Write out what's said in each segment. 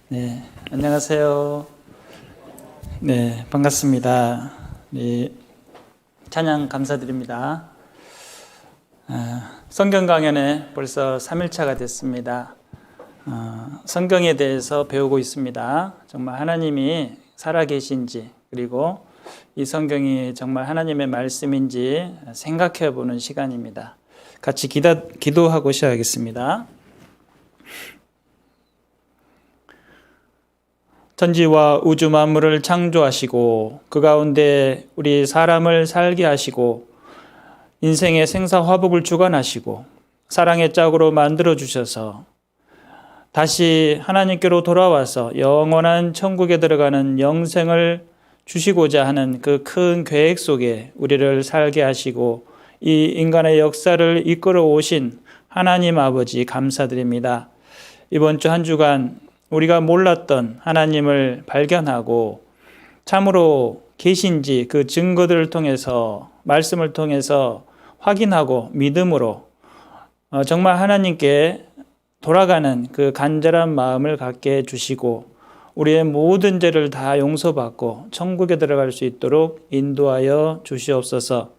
네, 안녕하세요. 네, 반갑습니다. 네, 찬양 감사드립니다. 성경 강연에 벌써 3일차가 됐습니다. 성경에 대해서 배우고 있습니다. 정말 하나님이 살아계신지, 그리고 이 성경이 정말 하나님의 말씀인지 생각해 보는 시간입니다. 같이 기도하고 시작하겠습니다. 천지와 우주 만물을 창조하시고 그 가운데 우리 사람을 살게 하시고 인생의 생사화복을 주관하시고 사랑의 짝으로 만들어 주셔서 다시 하나님께로 돌아와서 영원한 천국에 들어가는 영생을 주시고자 하는 그 큰 계획 속에 우리를 살게 하시고 이 인간의 역사를 이끌어 오신 하나님 아버지 감사드립니다. 이번 주 한 주간 우리가 몰랐던 하나님을 발견하고 참으로 계신지 그 증거들을 통해서, 말씀을 통해서 확인하고 믿음으로 정말 하나님께 돌아가는 그 간절한 마음을 갖게 해주시고 우리의 모든 죄를 다 용서받고 천국에 들어갈 수 있도록 인도하여 주시옵소서.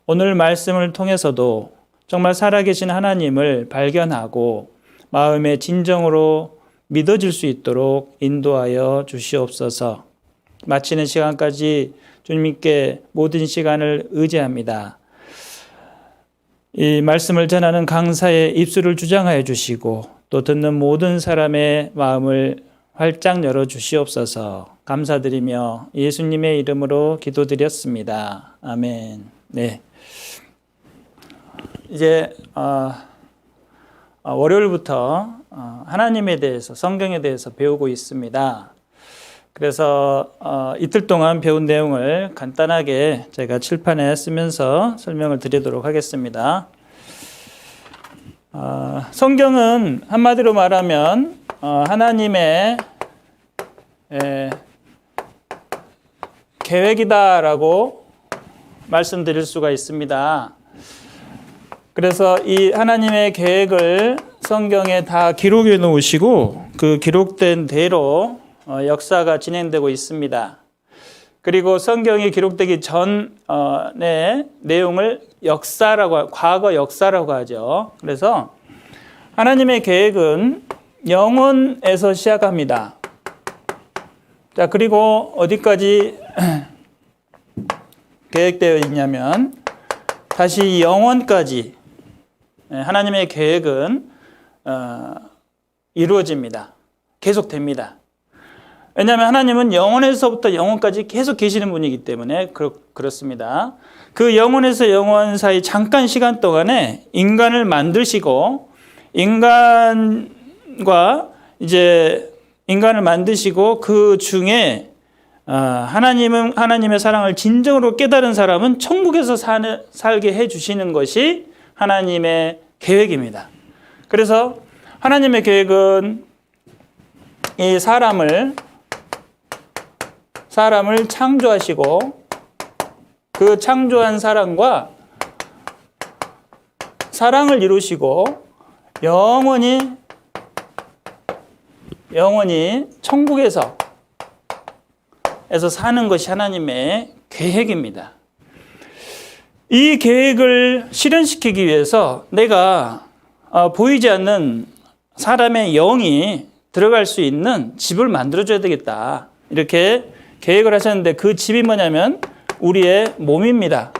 오늘 말씀을 통해서도 정말 살아계신 하나님을 발견하고 마음의 진정으로 믿어질 수 있도록 인도하여 주시옵소서. 마치는 시간까지 주님께 모든 시간을 의지합니다. 이 말씀을 전하는 강사의 입술을 주장하여 주시고 또 듣는 모든 사람의 마음을 활짝 열어 주시옵소서. 감사드리며 예수님의 이름으로 기도드렸습니다. 아멘. 네. 이제 월요일부터 하나님에 대해서, 성경에 대해서 배우고 있습니다. 그래서 이틀 동안 배운 내용을 간단하게 제가 칠판에 쓰면서 설명을 드리도록 하겠습니다. 성경은 한마디로 말하면 하나님의 계획이다라고 말씀드릴 수가 있습니다. 그래서 이 하나님의 계획을 성경에 다 기록해 놓으시고 그 기록된 대로 역사가 진행되고 있습니다. 그리고 성경이 기록되기 전의 내용을 역사라고, 과거 역사라고 하죠. 그래서 하나님의 계획은 영원에서 시작합니다. 자, 그리고 어디까지 계획되어 있냐면 다시 영원까지 하나님의 계획은 이루어집니다. 계속됩니다. 왜냐하면 하나님은 영원에서부터 영원까지 계속 계시는 분이기 때문에 그렇습니다. 그 영원에서 영원 사이 잠깐 시간 동안에 인간을 만드시고 인간을 만드시고 그 중에 하나님은 하나님의 사랑을 진정으로 깨달은 사람은 천국에서 살게 해주시는 것이 하나님의 계획입니다. 그래서 하나님의 계획은 이 사람을 창조하시고 그 창조한 사람과 사랑을 이루시고 영원히 천국에서 사는 것이 하나님의 계획입니다. 이 계획을 실현시키기 위해서 내가 보이지 않는 사람의 영이 들어갈 수 있는 집을 만들어줘야 되겠다. 이렇게 계획을 하셨는데 그 집이 뭐냐면 우리의 몸입니다.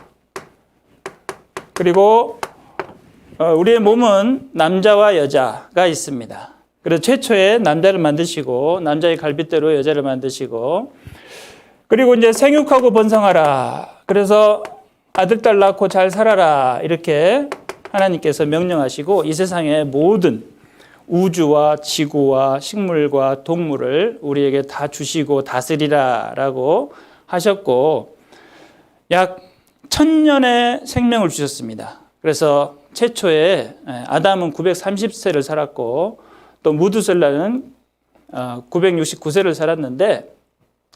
그리고 우리의 몸은 남자와 여자가 있습니다. 그래서 최초에 남자를 만드시고 남자의 갈빗대로 여자를 만드시고 그리고 이제 생육하고 번성하라. 그래서 아들, 딸 낳고 잘 살아라. 이렇게 하나님께서 명령하시고 이 세상의 모든 우주와 지구와 식물과 동물을 우리에게 다 주시고 다스리라 라고 하셨고 약 1000년의 생명을 주셨습니다. 그래서 최초에 아담은 930세를 살았고 또 무두셀라는 969세를 살았는데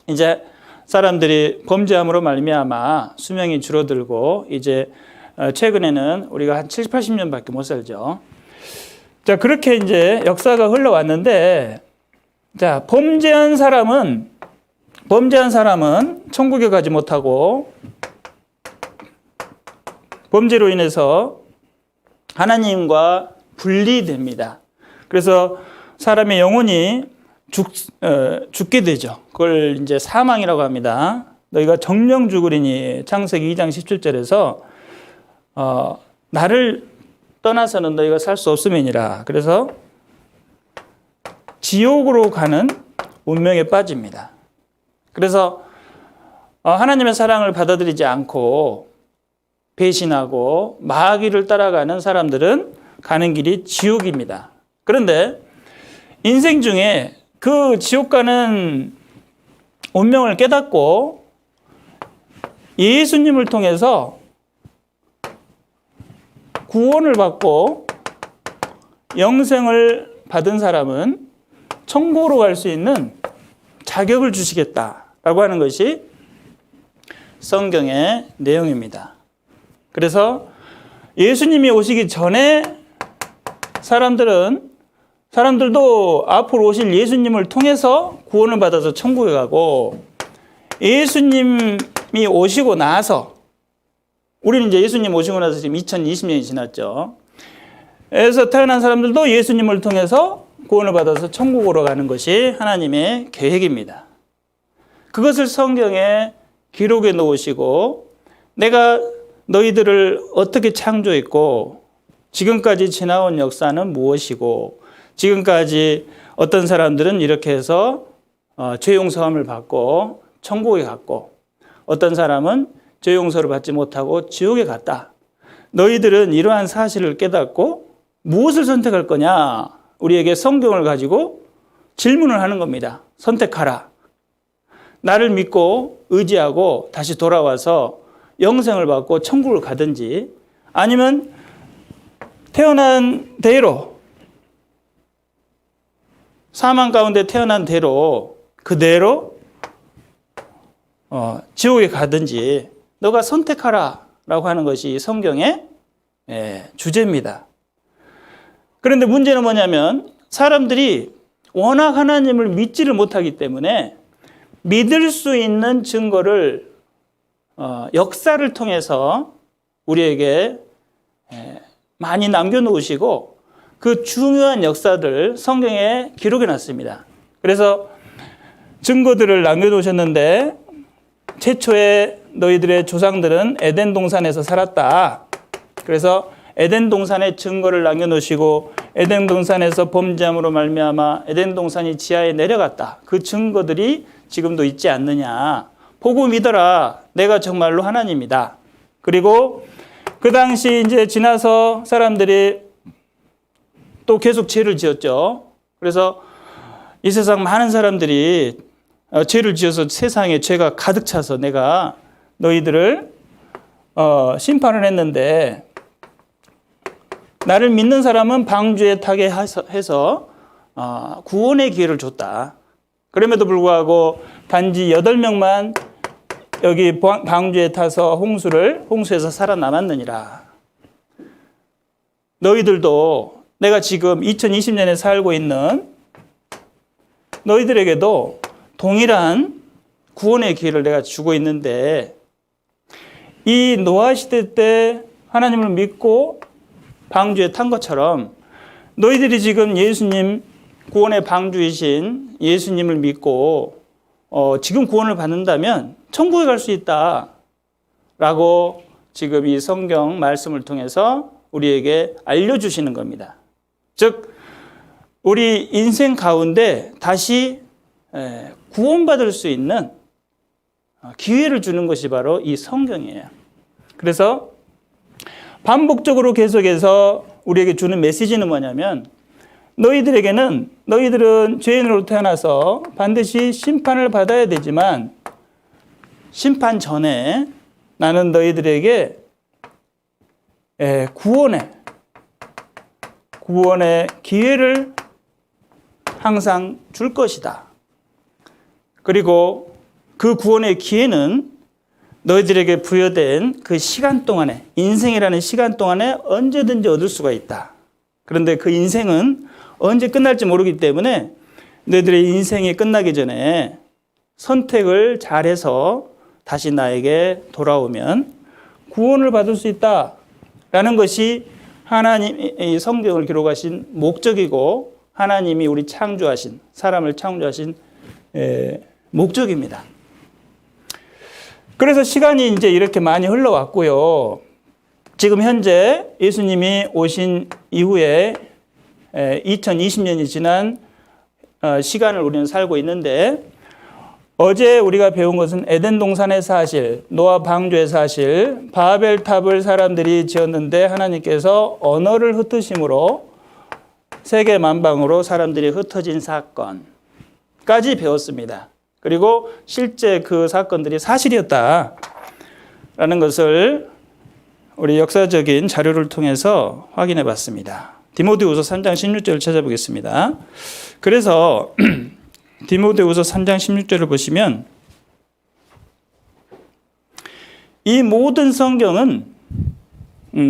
이제 사람들이 범죄함으로 말미암아 수명이 줄어들고 이제 최근에는 우리가 한 70, 80년밖에 못 살죠. 자, 그렇게 이제 역사가 흘러왔는데 자, 범죄한 사람은 천국에 가지 못하고 범죄로 인해서 하나님과 분리됩니다. 그래서 사람의 영혼이 죽게 되죠. 그걸 이제 사망이라고 합니다. 너희가 정령 죽으리니 창세기 2장 17절에서 나를 떠나서는 너희가 살 수 없음이니라. 그래서 지옥으로 가는 운명에 빠집니다. 그래서 하나님의 사랑을 받아들이지 않고 배신하고 마귀를 따라가는 사람들은 가는 길이 지옥입니다. 그런데 인생 중에 그 지옥 가는 운명을 깨닫고 예수님을 통해서 구원을 받고 영생을 받은 사람은 천국으로 갈 수 있는 자격을 주시겠다라고 하는 것이 성경의 내용입니다. 그래서 예수님이 오시기 전에 사람들도 앞으로 오실 예수님을 통해서 구원을 받아서 천국에 가고, 예수님이 오시고 나서, 우리는 이제 예수님 오시고 나서 지금 2020년이 지났죠. 그래서 태어난 사람들도 예수님을 통해서 구원을 받아서 천국으로 가는 것이 하나님의 계획입니다. 그것을 성경에 기록해 놓으시고, 내가 너희들을 어떻게 창조했고 지금까지 지나온 역사는 무엇이고, 지금까지 어떤 사람들은 이렇게 해서 죄 용서함을 받고 천국에 갔고, 어떤 사람은 죄 용서를 받지 못하고 지옥에 갔다. 너희들은 이러한 사실을 깨닫고 무엇을 선택할 거냐? 우리에게 성경을 가지고 질문을 하는 겁니다. 선택하라. 나를 믿고 의지하고 다시 돌아와서 영생을 받고 천국을 가든지, 아니면 태어난 대로, 사망 가운데 태어난 대로 그대로 지옥에 가든지 너가 선택하라 라고 하는 것이 성경의 주제입니다. 그런데 문제는 뭐냐면, 사람들이 워낙 하나님을 믿지를 못하기 때문에 믿을 수 있는 증거를 역사를 통해서 우리에게 많이 남겨놓으시고, 그 중요한 역사들 성경에 기록해 놨습니다. 그래서 증거들을 남겨놓으셨는데, 최초에 너희들의 조상들은 에덴 동산에서 살았다. 그래서 에덴 동산의 증거를 남겨놓으시고, 에덴 동산에서 범죄함으로 말미암아 에덴 동산이 지하에 내려갔다. 그 증거들이 지금도 있지 않느냐. 보고 믿어라. 내가 정말로 하나님이다. 그리고 그 당시 이제 지나서 사람들이 또 계속 죄를 지었죠. 그래서 이 세상 많은 사람들이 죄를 지어서 세상에 죄가 가득 차서 내가 너희들을 심판을 했는데, 나를 믿는 사람은 방주에 타게 해서 구원의 기회를 줬다. 그럼에도 불구하고 단지 8명만 여기 방주에 타서 홍수에서 살아남았느니라. 너희들도, 내가 지금 2020년에 살고 있는 너희들에게도 동일한 구원의 기회를 내가 주고 있는데, 이 노아 시대 때 하나님을 믿고 방주에 탄 것처럼 너희들이 지금 예수님, 구원의 방주이신 예수님을 믿고 지금 구원을 받는다면 천국에 갈 수 있다라고 지금 이 성경 말씀을 통해서 우리에게 알려주시는 겁니다. 즉, 우리 인생 가운데 다시 구원받을 수 있는 기회를 주는 것이 바로 이 성경이에요. 그래서 반복적으로 계속해서 우리에게 주는 메시지는 뭐냐면, 너희들은 죄인으로 태어나서 반드시 심판을 받아야 되지만, 심판 전에 나는 너희들에게 구원의 기회를 항상 줄 것이다. 그리고 그 구원의 기회는 너희들에게 부여된 그 시간 동안에, 인생이라는 시간 동안에 언제든지 얻을 수가 있다. 그런데 그 인생은 언제 끝날지 모르기 때문에 너희들의 인생이 끝나기 전에 선택을 잘해서 다시 나에게 돌아오면 구원을 받을 수 있다라는 것이 하나님이 성경을 기록하신 목적이고 하나님이 우리 창조하신, 사람을 창조하신 목적입니다. 그래서 시간이 이제 이렇게 많이 흘러왔고요. 지금 현재 예수님이 오신 이후에 2020년이 지난 시간을 우리는 살고 있는데, 어제 우리가 배운 것은 에덴 동산의 사실, 노아 방주의 사실, 바벨탑을 사람들이 지었는데 하나님께서 언어를 흩으심으로 세계 만방으로 사람들이 흩어진 사건까지 배웠습니다. 그리고 실제 그 사건들이 사실이었다라는 것을 우리 역사적인 자료를 통해서 확인해 봤습니다. 디모데후서 3장 16절을 찾아보겠습니다. 그래서 디모데후서 3장 16절을 보시면 이 모든 성경은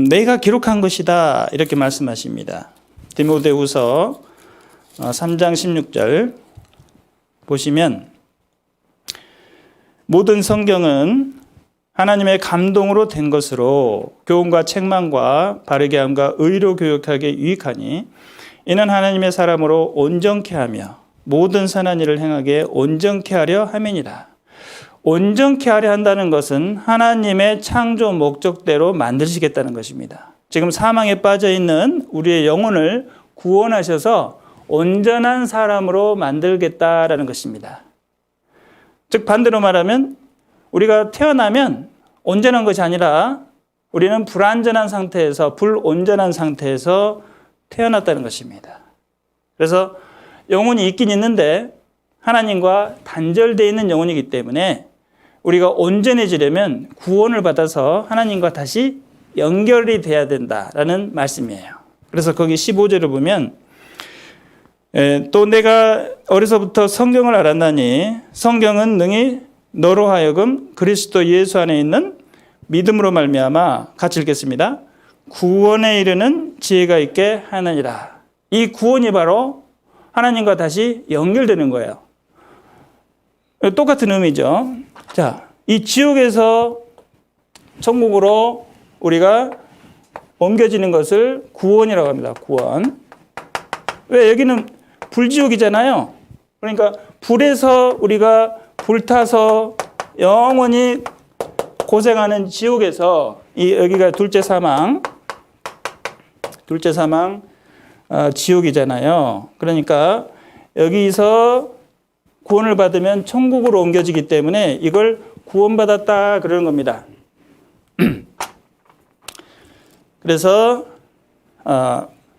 내가 기록한 것이다 이렇게 말씀하십니다. 디모데후서 3장 16절 보시면 모든 성경은 하나님의 감동으로 된 것으로 교훈과 책망과 바르게 함과 의로 교육하기에 유익하니 이는 하나님의 사람으로 온전케 하며 모든 선한 일을 행하게 온전케 하려 함이니라. 온전케 하려 한다는 것은 하나님의 창조 목적대로 만드시겠다는 것입니다. 지금 사망에 빠져 있는 우리의 영혼을 구원하셔서 온전한 사람으로 만들겠다라는 것입니다. 즉 반대로 말하면 우리가 태어나면 온전한 것이 아니라 우리는 불완전한 상태에서, 불온전한 상태에서 태어났다는 것입니다. 그래서 영혼이 있긴 있는데 하나님과 단절되어 있는 영혼이기 때문에 우리가 온전해지려면 구원을 받아서 하나님과 다시 연결이 돼야 된다라는 말씀이에요. 그래서 거기 15절을 보면 또 내가 어려서부터 성경을 알았나니 성경은 능히 너로 하여금 그리스도 예수 안에 있는 믿음으로 말미암아, 같이 읽겠습니다. 구원에 이르는 지혜가 있게 하느니라. 이 구원이 바로 하나님과 다시 연결되는 거예요. 똑같은 의미죠. 자, 이 지옥에서 천국으로 우리가 옮겨지는 것을 구원이라고 합니다. 구원. 왜? 여기는 불지옥이잖아요. 그러니까 불에서 우리가 불타서 영원히 고생하는 지옥에서 여기가 둘째 사망 지옥이잖아요. 그러니까 여기서 구원을 받으면 천국으로 옮겨지기 때문에 이걸 구원받았다 그러는 겁니다. 그래서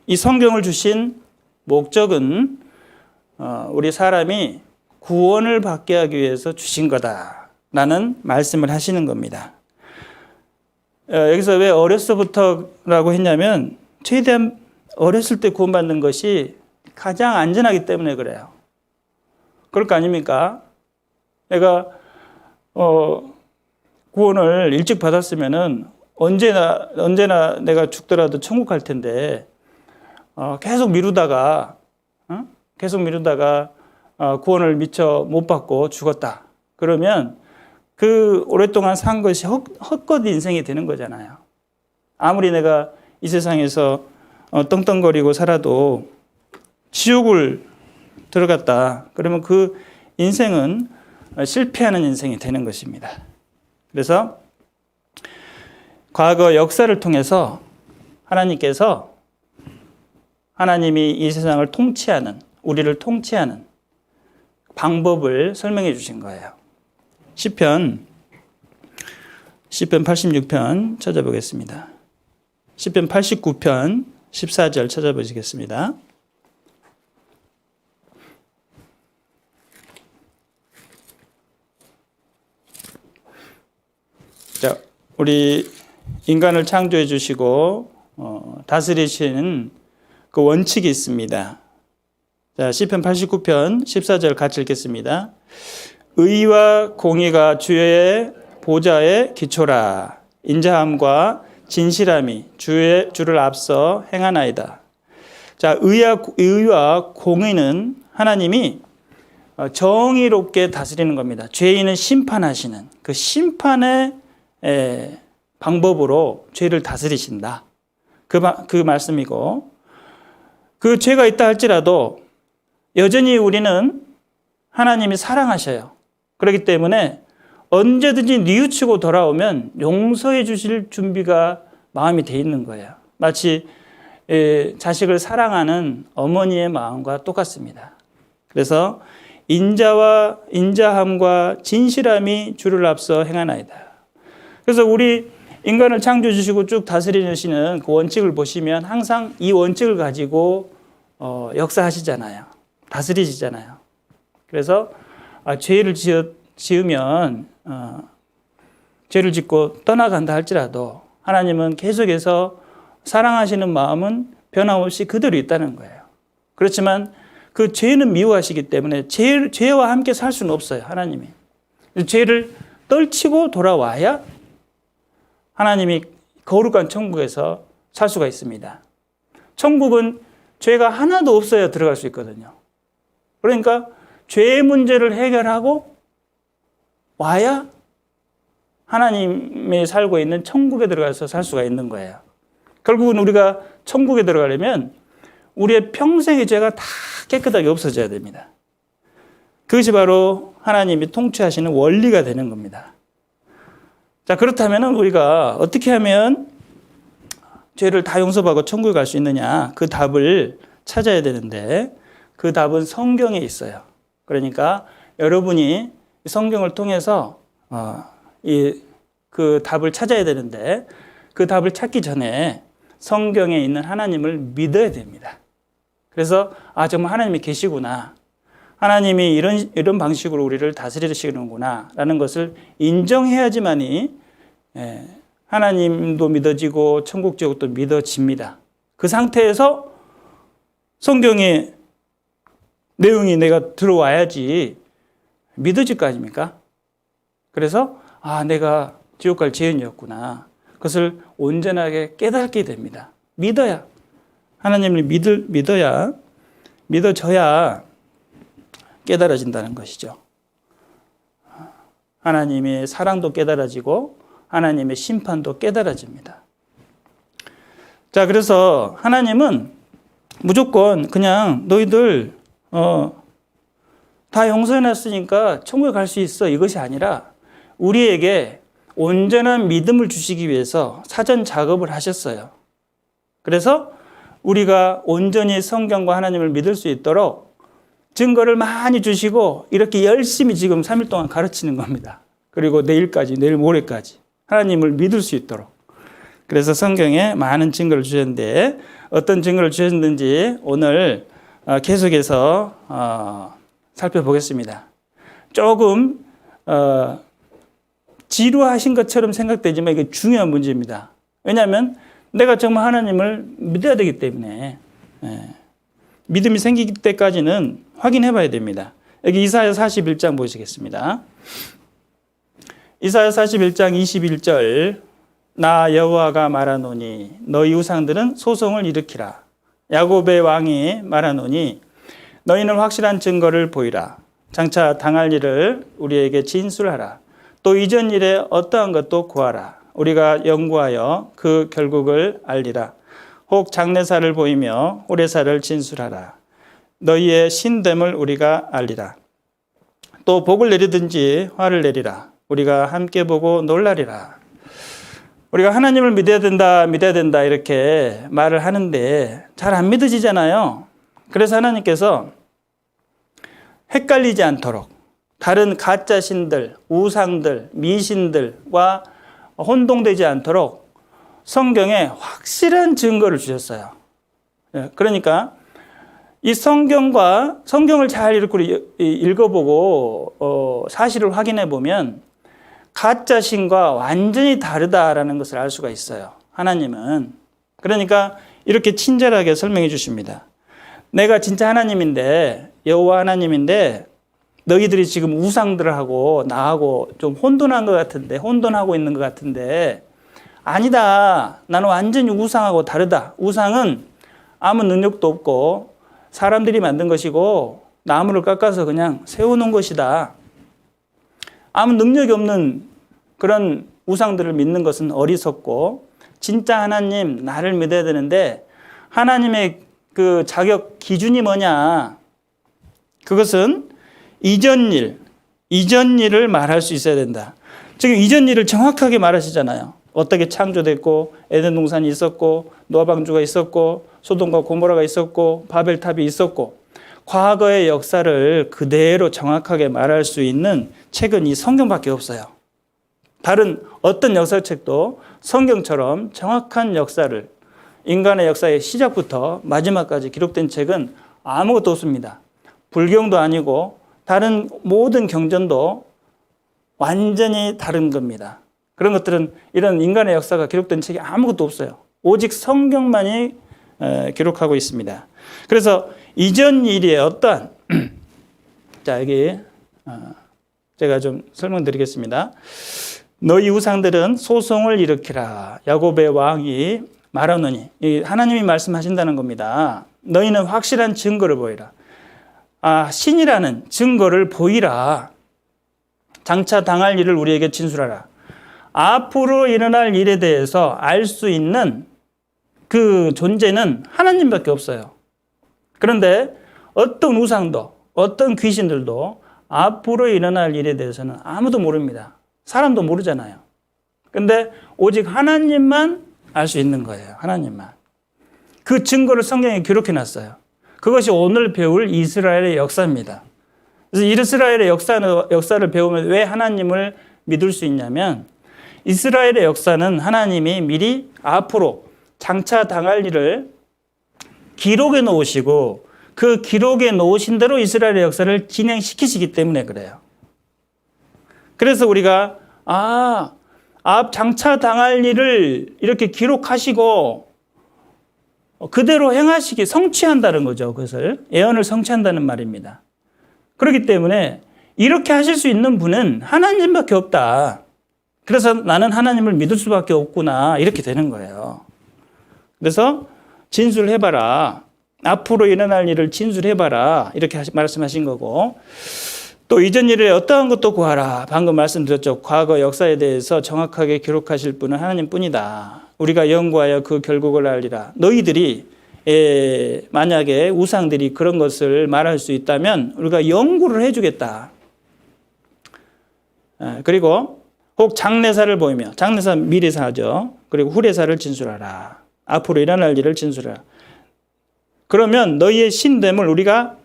이 성경을 주신 목적은 우리 사람이 구원을 받게 하기 위해서 주신 거다라는 말씀을 하시는 겁니다. 여기서 왜 어려서부터라고 했냐면 최대한 어렸을 때 구원받는 것이 가장 안전하기 때문에 그래요. 그럴 거 아닙니까? 내가 구원을 일찍 받았으면은 언제나 내가 죽더라도 천국 갈 텐데 계속 미루다가 구원을 미처 못 받고 죽었다. 그러면 그 오랫동안 산 것이 헛것 인생이 되는 거잖아요. 아무리 내가 이 세상에서 떵떵거리고 살아도 지옥을 들어갔다. 그러면 그 인생은 실패하는 인생이 되는 것입니다. 그래서 과거 역사를 통해서 하나님이 이 세상을 통치하는, 우리를 통치하는 방법을 설명해 주신 거예요. 시편 86편 찾아보겠습니다. 시편 89편 14절 찾아보시겠습니다. 자, 우리 인간을 창조해 주시고 다스리시는 그 원칙이 있습니다. 자, 시편 89편 14절 같이 읽겠습니다. 의와 공의가 주의 보좌의 기초라. 인자함과 진실함이 주를 앞서 행하나이다. 자, 의와 공의는 하나님이 정의롭게 다스리는 겁니다. 죄인은 심판하시는 그 심판의 방법으로 죄를 다스리신다. 그 말씀이고, 그 죄가 있다 할지라도 여전히 우리는 하나님이 사랑하셔요. 그렇기 때문에 언제든지 뉘우치고 돌아오면 용서해 주실 준비가 마음이 돼 있는 거예요. 마치 자식을 사랑하는 어머니의 마음과 똑같습니다. 그래서 인자함과 진실함이 주를 앞서 행하나이다. 그래서 우리 인간을 창조해 주시고 쭉 다스리시는 그 원칙을 보시면 항상 이 원칙을 가지고 역사하시잖아요. 다스리시잖아요. 그래서 죄를 지으면 죄를 짓고 떠나간다 할지라도 하나님은 계속해서 사랑하시는 마음은 변함없이 그대로 있다는 거예요. 그렇지만 그 죄는 미워하시기 때문에 죄와 함께 살 수는 없어요. 하나님이. 죄를 떨치고 돌아와야 하나님이 거룩한 천국에서 살 수가 있습니다. 천국은 죄가 하나도 없어야 들어갈 수 있거든요. 그러니까 죄의 문제를 해결하고 와야 하나님이 살고 있는 천국에 들어가서 살 수가 있는 거예요. 결국은 우리가 천국에 들어가려면 우리의 평생의 죄가 다 깨끗하게 없어져야 됩니다. 그것이 바로 하나님이 통치하시는 원리가 되는 겁니다. 자, 그렇다면 우리가 어떻게 하면 죄를 다 용서받고 천국에 갈 수 있느냐? 그 답을 찾아야 되는데 그 답은 성경에 있어요. 그러니까 여러분이 성경을 통해서 그 답을 찾아야 되는데 그 답을 찾기 전에 성경에 있는 하나님을 믿어야 됩니다. 그래서 정말 하나님이 계시구나. 하나님이 이런 방식으로 우리를 다스리시는구나 라는 것을 인정해야지만이 하나님도 믿어지고 천국 지옥도 믿어집니다. 그 상태에서 성경의 내용이 내가 들어와야지 믿어질 거 아닙니까? 그래서 내가 지옥 갈 죄인이었구나. 그것을 온전하게 깨닫게 됩니다. 믿어야. 하나님을 믿어져야 깨달아진다는 것이죠. 하나님의 사랑도 깨달아지고 하나님의 심판도 깨달아집니다. 자, 그래서 하나님은 무조건 그냥 너희들 다 용서해놨으니까 천국에 갈 수 있어 이것이 아니라 우리에게 온전한 믿음을 주시기 위해서 사전 작업을 하셨어요. 그래서 우리가 온전히 성경과 하나님을 믿을 수 있도록 증거를 많이 주시고 이렇게 열심히 지금 3일 동안 가르치는 겁니다. 그리고 내일 모레까지 하나님을 믿을 수 있도록. 그래서 성경에 많은 증거를 주셨는데 어떤 증거를 주셨는지 오늘 계속해서 살펴보겠습니다. 조금 지루하신 것처럼 생각되지만 이게 중요한 문제입니다. 왜냐하면 내가 정말 하나님을 믿어야 되기 때문에 믿음이 생기기 때까지는 확인해 봐야 됩니다. 여기 이사야 41장 보시겠습니다. 이사야 41장 21절 나 여호와가 말하노니 너희 우상들은 소송을 일으키라. 야곱의 왕이 말하노니 너희는 확실한 증거를 보이라. 장차 당할 일을 우리에게 진술하라. 또 이전 일에 어떠한 것도 구하라. 우리가 연구하여 그 결국을 알리라. 혹 장래사를 보이며 호래사를 진술하라. 너희의 신됨을 우리가 알리라. 또 복을 내리든지 화를 내리라. 우리가 함께 보고 놀라리라. 우리가 하나님을 믿어야 된다 이렇게 말을 하는데 잘 안 믿어지잖아요. 그래서 하나님께서 헷갈리지 않도록 다른 가짜 신들, 우상들, 미신들과 혼동되지 않도록 성경에 확실한 증거를 주셨어요. 그러니까 이 성경을 잘 읽어보고 사실을 확인해 보면 가짜 신과 완전히 다르다라는 것을 알 수가 있어요. 하나님은. 그러니까 이렇게 친절하게 설명해 주십니다. 내가 진짜 하나님인데, 여호와 하나님인데 너희들이 지금 우상들하고 나하고 좀 혼돈하고 있는 것 같은데 아니다. 나는 완전히 우상하고 다르다. 우상은 아무 능력도 없고 사람들이 만든 것이고 나무를 깎아서 그냥 세워놓은 것이다. 아무 능력이 없는 그런 우상들을 믿는 것은 어리석고 진짜 하나님 나를 믿어야 되는데 하나님의 그 자격 기준이 뭐냐? 그것은 이전 일을 말할 수 있어야 된다. 지금 이전 일을 정확하게 말하시잖아요. 어떻게 창조됐고 에덴 동산이 있었고 노아 방주가 있었고 소돔과 고모라가 있었고 바벨탑이 있었고 과거의 역사를 그대로 정확하게 말할 수 있는 책은 이 성경밖에 없어요. 다른 어떤 역사책도 성경처럼 정확한 역사를 인간의 역사의 시작부터 마지막까지 기록된 책은 아무것도 없습니다. 불경도 아니고 다른 모든 경전도 완전히 다른 겁니다. 그런 것들은 이런 인간의 역사가 기록된 책이 아무것도 없어요. 오직 성경만이 기록하고 있습니다. 그래서 이전 일의 어떠한 자 여기 제가 좀 설명드리겠습니다. 너희 우상들은 소송을 일으키라. 야곱의 왕이 말하노니 하나님이 말씀하신다는 겁니다. 너희는 확실한 증거를 보이라. 신이라는 증거를 보이라. 장차 당할 일을 우리에게 진술하라. 앞으로 일어날 일에 대해서 알 수 있는 그 존재는 하나님밖에 없어요. 그런데 어떤 우상도 어떤 귀신들도 앞으로 일어날 일에 대해서는 아무도 모릅니다. 사람도 모르잖아요. 근데 오직 하나님만 알 수 있는 거예요. 하나님만. 그 증거를 성경에 기록해 놨어요. 그것이 오늘 배울 이스라엘의 역사입니다. 그래서 이스라엘의 역사를 배우면 왜 하나님을 믿을 수 있냐면 이스라엘의 역사는 하나님이 미리 앞으로 장차 당할 일을 기록해 놓으시고 그 기록해 놓으신 대로 이스라엘의 역사를 진행시키시기 때문에 그래요. 그래서 우리가 장차 당할 일을 이렇게 기록하시고 그대로 행하시기 성취한다는 거죠. 그것을 예언을 성취한다는 말입니다. 그렇기 때문에 이렇게 하실 수 있는 분은 하나님밖에 없다. 그래서 나는 하나님을 믿을 수밖에 없구나. 이렇게 되는 거예요. 그래서 진술해봐라. 앞으로 일어날 일을 진술해봐라. 이렇게 말씀하신 거고 또 이전 일에 어떠한 것도 구하라. 방금 말씀드렸죠. 과거 역사에 대해서 정확하게 기록하실 분은 하나님뿐이다. 우리가 연구하여 그 결국을 알리라. 너희들이 만약에 우상들이 그런 것을 말할 수 있다면 우리가 연구를 해주겠다. 그리고 혹 장래사를 보이며 장래사 미래사죠. 그리고 후래사를 진술하라. 앞으로 일어날 일을 진술하라. 그러면 너희의 신됨을 우리가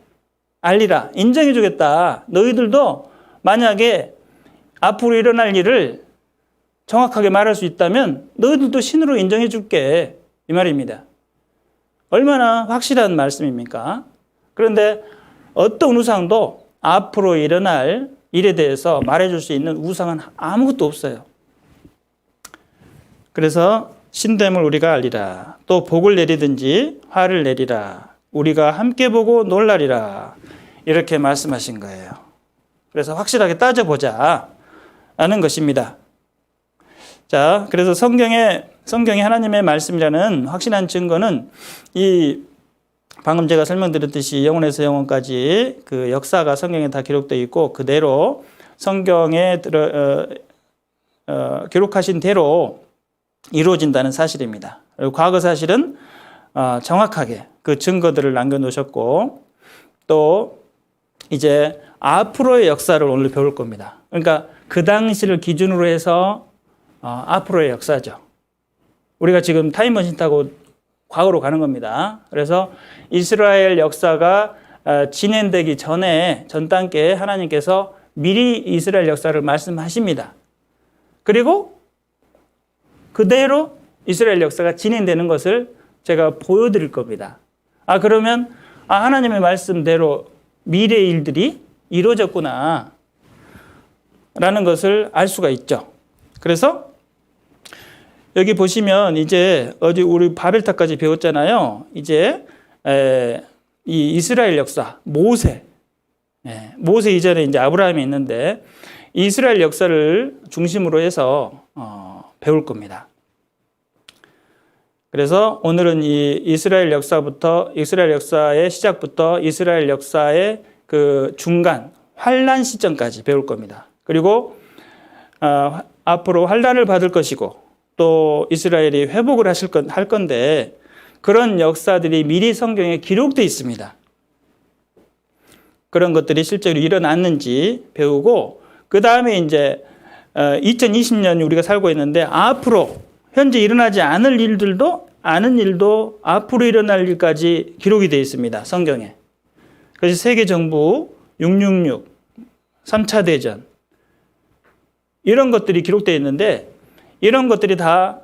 알리라. 인정해 주겠다. 너희들도 만약에 앞으로 일어날 일을 정확하게 말할 수 있다면 너희들도 신으로 인정해 줄게. 이 말입니다. 얼마나 확실한 말씀입니까? 그런데 어떤 우상도 앞으로 일어날 일에 대해서 말해줄 수 있는 우상은 아무것도 없어요. 그래서 신됨을 우리가 알리라. 또 복을 내리든지 화를 내리라. 우리가 함께 보고 놀라리라. 이렇게 말씀하신 거예요. 그래서 확실하게 따져보자 라는 것입니다. 자, 그래서 성경이 하나님의 말씀이라는 확실한 증거는 방금 제가 설명드렸듯이 영원에서 영원까지 그 역사가 성경에 다 기록되어 있고 그대로 성경에 기록하신 대로 이루어진다는 사실입니다. 그리고 과거 사실은 정확하게 그 증거들을 남겨놓으셨고 또 이제 앞으로의 역사를 오늘 배울 겁니다. 그러니까 그 당시를 기준으로 해서 앞으로의 역사죠. 우리가 지금 타임머신 타고 과거로 가는 겁니다. 그래서 이스라엘 역사가 진행되기 전에 전 단계에 하나님께서 미리 이스라엘 역사를 말씀하십니다. 그리고 그대로 이스라엘 역사가 진행되는 것을 제가 보여드릴 겁니다. 그러면 하나님의 말씀대로 미래의 일들이 이루어졌구나 라는 것을 알 수가 있죠. 그래서 여기 보시면 이제 어제 우리 바벨탑까지 배웠잖아요. 이제 이 이스라엘 역사, 모세 이전에 이제 아브라함이 있는데 이스라엘 역사를 중심으로 해서 배울 겁니다. 그래서 오늘은 이 이스라엘 역사의 시작부터 이스라엘 역사의 그 중간 환란 시점까지 배울 겁니다. 그리고 앞으로 환란을 받을 것이고 또 이스라엘이 회복을 할 건데 그런 역사들이 미리 성경에 기록되어 있습니다. 그런 것들이 실제로 일어났는지 배우고 그 다음에 이제 2020년 우리가 살고 있는데 앞으로 현재 일어나지 않을 일들도 앞으로 일어날 일까지 기록이 되어 있습니다. 성경에. 그래서 세계정부 666, 3차 대전 이런 것들이 기록되어 있는데 이런 것들이 다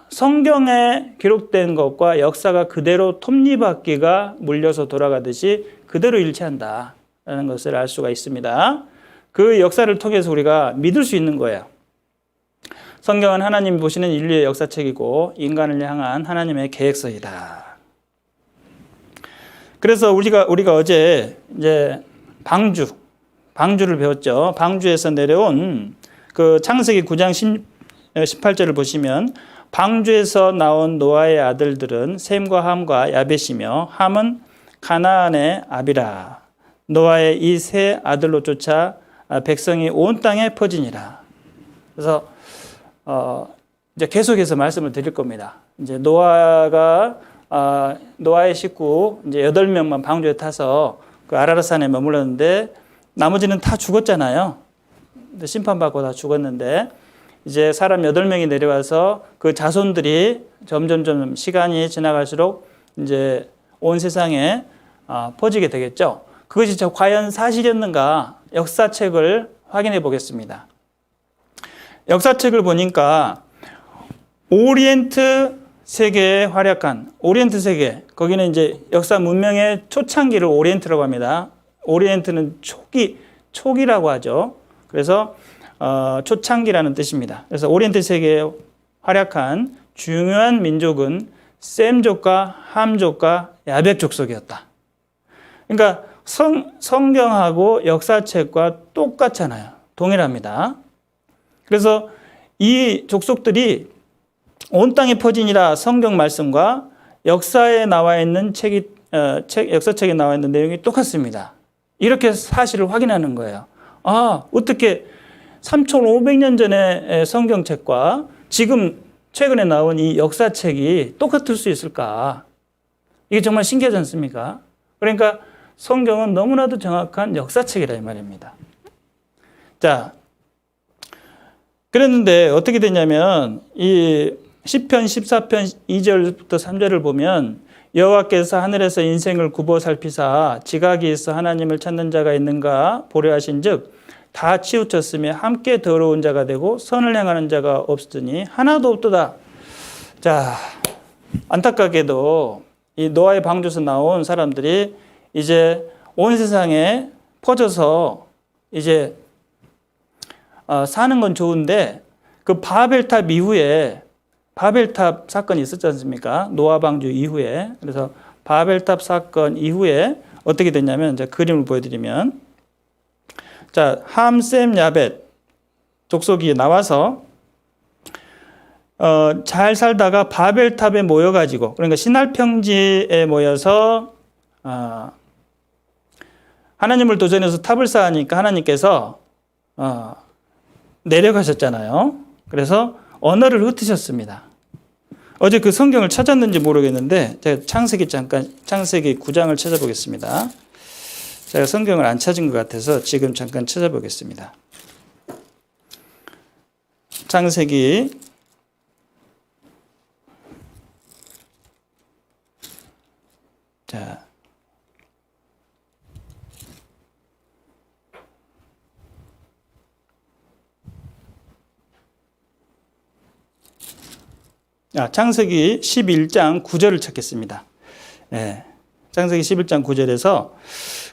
성경에 기록된 것과 역사가 그대로 톱니바퀴가 물려서 돌아가듯이 그대로 일치한다라는 것을 알 수가 있습니다. 그 역사를 통해서 우리가 믿을 수 있는 거예요. 성경은 하나님이 보시는 인류의 역사책이고 인간을 향한 하나님의 계획서이다. 그래서 우리가 어제 이제 방주를 배웠죠. 방주에서 내려온 그 창세기 9장 18절을 보시면 방주에서 나온 노아의 아들들은 셈과 함과 야벳이며 함은 가나안의 아비라. 노아의 이 세 아들로 쫓아 백성이 온 땅에 퍼지니라. 그래서 이제 계속해서 말씀을 드릴 겁니다. 이제 노아의 식구 이제 8명만 방주에 타서 그 아라랏산에 머물렀는데 나머지는 다 죽었잖아요. 심판받고 다 죽었는데 이제 사람 8명이 내려와서 그 자손들이 점점 시간이 지나갈수록 이제 온 세상에 퍼지게 되겠죠. 그것이 과연 사실이었는가 역사책을 확인해 보겠습니다. 역사책을 보니까 오리엔트 세계에 활약한 오리엔트 세계, 거기는 이제 역사 문명의 초창기를 오리엔트라고 합니다. 오리엔트는 초기라고 하죠. 그래서 초창기라는 뜻입니다. 그래서 오리엔트 세계에 활약한 중요한 민족은 셈족과 함족과 야벳 족속이었다. 그러니까 성경하고 역사책과 똑같잖아요. 동일합니다. 그래서 이 족속들이 온 땅에 퍼지니라 성경 말씀과 역사에 나와 있는 역사책에 나와 있는 내용이 똑같습니다. 이렇게 사실을 확인하는 거예요. 어떻게 3,500년 전의 성경책과 지금 최근에 나온 이 역사책이 똑같을 수 있을까? 이게 정말 신기하지 않습니까? 그러니까 성경은 너무나도 정확한 역사책이라 이 말입니다. 자, 그랬는데 어떻게 되냐면 이 시편 14편 2절부터 3절을 보면 여호와께서 하늘에서 인생을 굽어 살피사 지각이 있어 하나님을 찾는 자가 있는가 보려 하신즉 다 치우쳤으며 함께 더러운 자가 되고 선을 행하는 자가 없으니 하나도 없도다. 자, 안타깝게도 이 노아의 방주에서 나온 사람들이 이제 온 세상에 퍼져서 이제 사는 건 좋은데 그 바벨탑 이후에 바벨탑 사건이 있었지 않습니까? 노아 방주 이후에. 그래서 바벨탑 사건 이후에 어떻게 됐냐면 이제 그림을 보여드리면 자, 함, 셈, 야벳 족속이 나와서 잘 살다가 바벨탑에 모여가지고 그러니까 신할 평지에 모여서 하나님을 도전해서 탑을 쌓으니까 하나님께서 내려가셨잖아요. 그래서 언어를 흩으셨습니다. 어제 그 성경을 찾았는지 모르겠는데 제가 창세기 9장을 찾아보겠습니다. 제가 성경을 안 찾은 것 같아서 지금 잠깐 찾아보겠습니다. 창세기 자 창세기 11장 9절을 찾겠습니다. 창세기 11장 9절에서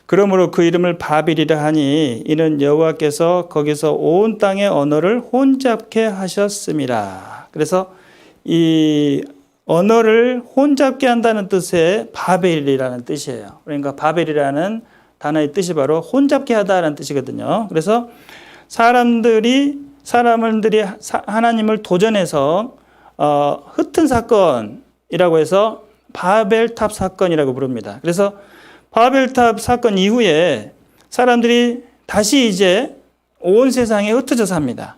그러므로 그 이름을 바빌이라 하니 이는 여호와께서 거기서 온 땅의 언어를 혼잡케 하셨음이라. 그래서 이 언어를 혼잡게 한다는 뜻의 바벨이라는 뜻이에요. 그러니까 바벨이라는 단어의 뜻이 바로 혼잡게 하다라는 뜻이거든요. 그래서 사람들이 하나님을 도전해서 흩은 사건이라고 해서 바벨탑 사건이라고 부릅니다. 그래서 바벨탑 사건 이후에 사람들이 다시 이제 온 세상에 흩어져 삽니다.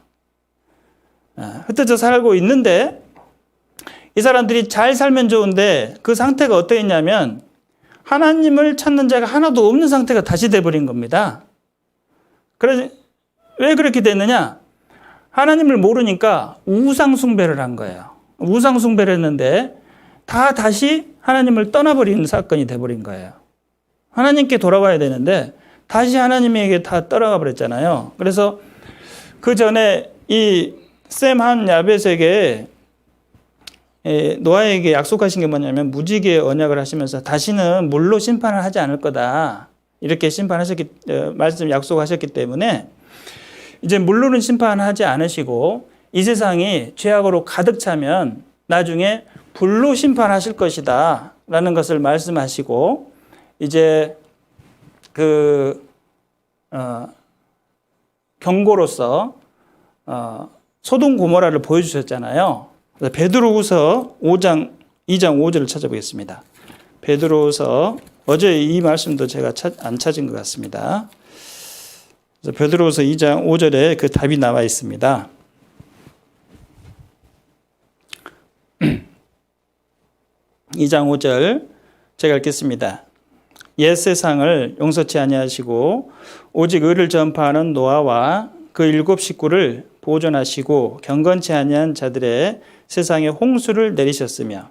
흩어져 살고 있는데 이 사람들이 잘 살면 좋은데 그 상태가 어떠했냐면 하나님을 찾는 자가 하나도 없는 상태가 다시 돼버린 겁니다. 그래서 왜 그렇게 됐느냐? 하나님을 모르니까 우상 숭배를 한 거예요. 우상 숭배를 했는데 다시 하나님을 떠나버리는 사건이 돼버린 거예요. 하나님께 돌아와야 되는데 다시 하나님에게 다 떠나가 버렸잖아요. 그래서 그 전에 이 셈 한 야벳에게 노아에게 약속하신 게 뭐냐면 무지개 언약을 하시면서 다시는 물로 심판을 하지 않을 거다. 이렇게 말씀 약속하셨기 때문에 이제 물로는 심판하지 않으시고 이 세상이 죄악으로 가득 차면 나중에 불로 심판하실 것이다. 라는 것을 말씀하시고 이제 경고로서 소돔 고모라를 보여주셨잖아요. 베드로후서 2장 5절을 찾아보겠습니다. 베드로후서 어제 이 말씀도 제가 안 찾은 것 같습니다. 그래서 베드로후서 2장 5절에 그 답이 나와 있습니다. 2장 5절 제가 읽겠습니다. 옛 세상을 용서치 아니하시고 오직 의를 전파하는 노아와 그 7 식구를 보존하시고 경건치 아니한 자들의 세상에 홍수를 내리셨으며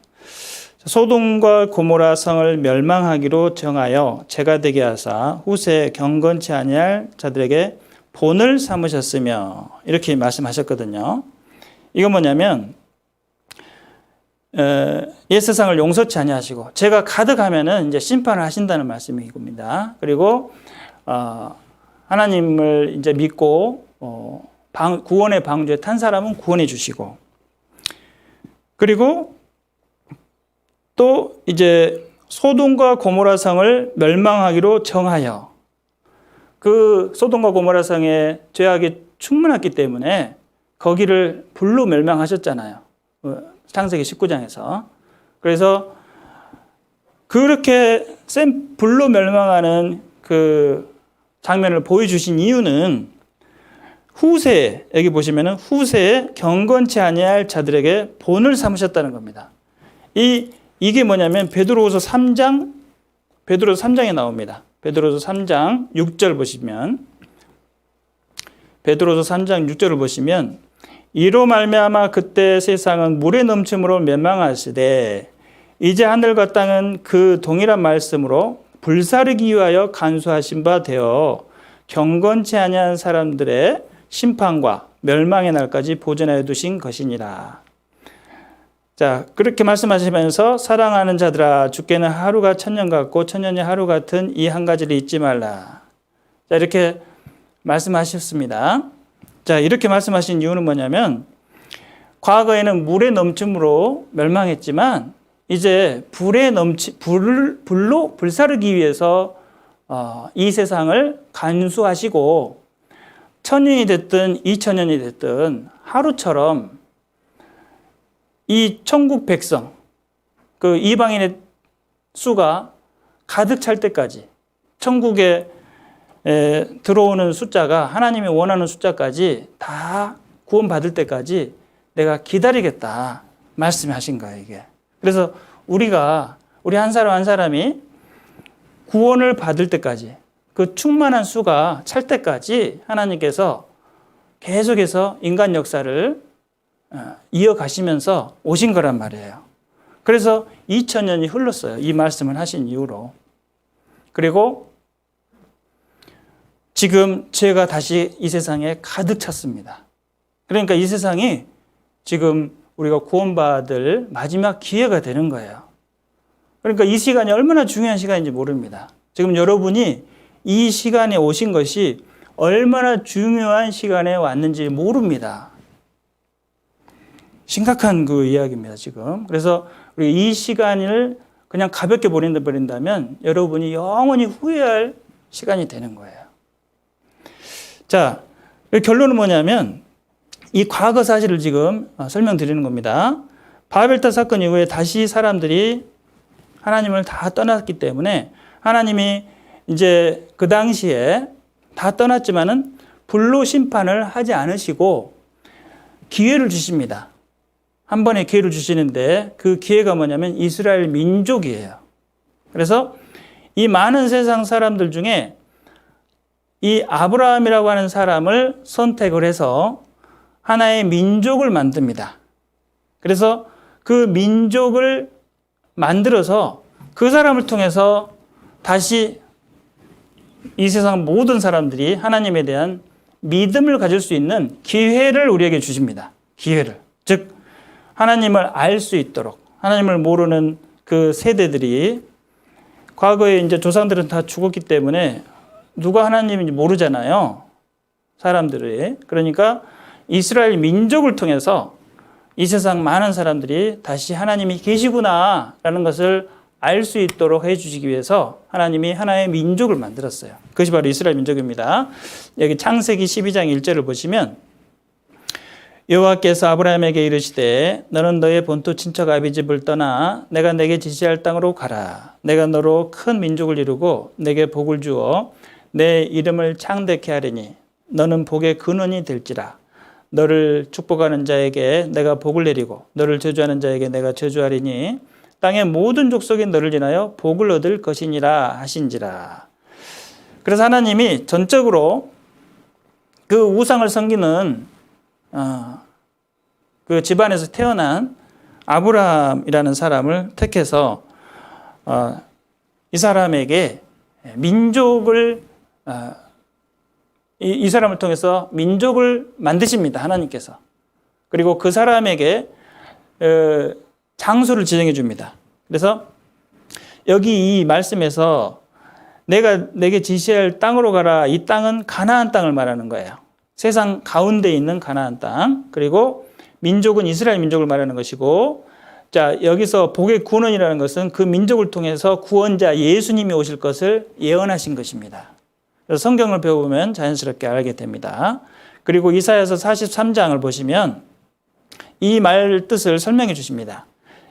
소돔과 고모라 성을 멸망하기로 정하여 재가 되게 하사 후세 경건치 아니할 자들에게 본을 삼으셨으며 이렇게 말씀하셨거든요. 이건 뭐냐면 옛 세상을 용서치 아니하시고 죄가 가득하면은 이제 심판을 하신다는 말씀이 이겁니다. 그리고 하나님을 이제 믿고 구원의 방주에 탄 사람은 구원해 주시고 그리고 또 이제 소돔과 고모라 성을 멸망하기로 정하여 그 소돔과 고모라 성의 죄악이 충만했기 때문에 거기를 불로 멸망하셨잖아요. 창세기 19장에서. 그래서 그렇게 센 불로 멸망하는 그 장면을 보여주신 이유는 후세에, 여기 보시면은 후세에 경건치 아니할 자들에게 본을 삼으셨다는 겁니다. 이게 뭐냐면 베드로후서 3장에 나옵니다. 베드로후서 3장 6절 보시면 베드로후서 3장 6절을 보시면 이로 말미암아 그때 세상은 물의 넘침으로 멸망하시되 이제 하늘과 땅은 그 동일한 말씀으로 불사르기 위하여 간수하신 바 되어 경건치 아니한 사람들의 심판과 멸망의 날까지 보존하여 두신 것이니라. 자, 그렇게 말씀하시면서 사랑하는 자들아 주께는 하루가 천년 같고 천년이 하루 같은 이 한 가지를 잊지 말라. 자, 이렇게 말씀하셨습니다. 자, 이렇게 말씀하신 이유는 뭐냐면 과거에는 물의 넘침으로 멸망했지만 이제 불로 불사르기 위해서 이 세상을 간수하시고 천년이 됐든 2000년이 됐든 하루처럼 이 천국 백성, 그 이방인의 수가 가득 찰 때까지 천국에 들어오는 숫자가 하나님이 원하는 숫자까지 다 구원받을 때까지 내가 기다리겠다 말씀하신 거예요, 이게. 그래서 우리 한 사람 한 사람이 구원을 받을 때까지 그 충만한 수가 찰 때까지 하나님께서 계속해서 인간 역사를 이어가시면서 오신 거란 말이에요. 그래서 2000년이 흘렀어요. 이 말씀을 하신 이후로. 그리고 지금 죄가 다시 이 세상에 가득 찼습니다. 그러니까 이 세상이 지금 우리가 구원받을 마지막 기회가 되는 거예요. 그러니까 이 시간이 얼마나 중요한 시간인지 모릅니다. 지금 여러분이 이 시간에 오신 것이 얼마나 중요한 시간에 왔는지 모릅니다. 심각한 그 이야기입니다, 지금. 그래서 우리 이 시간을 그냥 가볍게 버린다면 여러분이 영원히 후회할 시간이 되는 거예요. 자, 결론은 뭐냐면 이 과거 사실을 지금 설명드리는 겁니다. 바벨탑 사건 이후에 다시 사람들이 하나님을 다 떠났기 때문에 하나님이 이제 그 당시에 다 떠났지만은 불로 심판을 하지 않으시고 기회를 주십니다. 한 번의 기회를 주시는데 그 기회가 뭐냐면 이스라엘 민족이에요. 그래서 이 많은 세상 사람들 중에 이 아브라함이라고 하는 사람을 선택을 해서 하나의 민족을 만듭니다. 그래서 그 민족을 만들어서 그 사람을 통해서 다시 이 세상 모든 사람들이 하나님에 대한 믿음을 가질 수 있는 기회를 우리에게 주십니다. 기회를. 즉 하나님을 알 수 있도록, 하나님을 모르는 그 세대들이, 과거에 이제 조상들은 다 죽었기 때문에 누가 하나님인지 모르잖아요. 사람들이. 그러니까 이스라엘 민족을 통해서 이 세상 많은 사람들이 다시 하나님이 계시구나라는 것을 알 수 있도록 해주시기 위해서 하나님이 하나의 민족을 만들었어요. 그것이 바로 이스라엘 민족입니다. 여기 창세기 12장 1절을 보시면 여호와께서 아브라함에게 이르시되 너는 너의 본토 친척 아비 집을 떠나 내가 내게 지시할 땅으로 가라. 내가 너로 큰 민족을 이루고 내게 복을 주어 내 이름을 창대케 하리니 너는 복의 근원이 될지라. 너를 축복하는 자에게 내가 복을 내리고 너를 저주하는 자에게 내가 저주하리니 땅의 모든 족속이 너를 인하여 복을 얻을 것이니라 하신지라. 그래서 하나님이 전적으로 그 우상을 섬기는 그 집안에서 태어난 아브라함이라는 사람을 택해서 이 사람에게 민족을 이 사람을 통해서 민족을 만드십니다. 하나님께서. 그리고 그 사람에게 장소를 지정해 줍니다. 그래서 여기 이 말씀에서 내가 내게 지시할 땅으로 가라. 이 땅은 가나안 땅을 말하는 거예요. 세상 가운데 있는 가나안 땅. 그리고 민족은 이스라엘 민족을 말하는 것이고, 자, 여기서 복의 구원이라는 것은 그 민족을 통해서 구원자 예수님이 오실 것을 예언하신 것입니다. 그래서 성경을 배워보면 자연스럽게 알게 됩니다. 그리고 이사야서 43장을 보시면 이 말 뜻을 설명해 주십니다.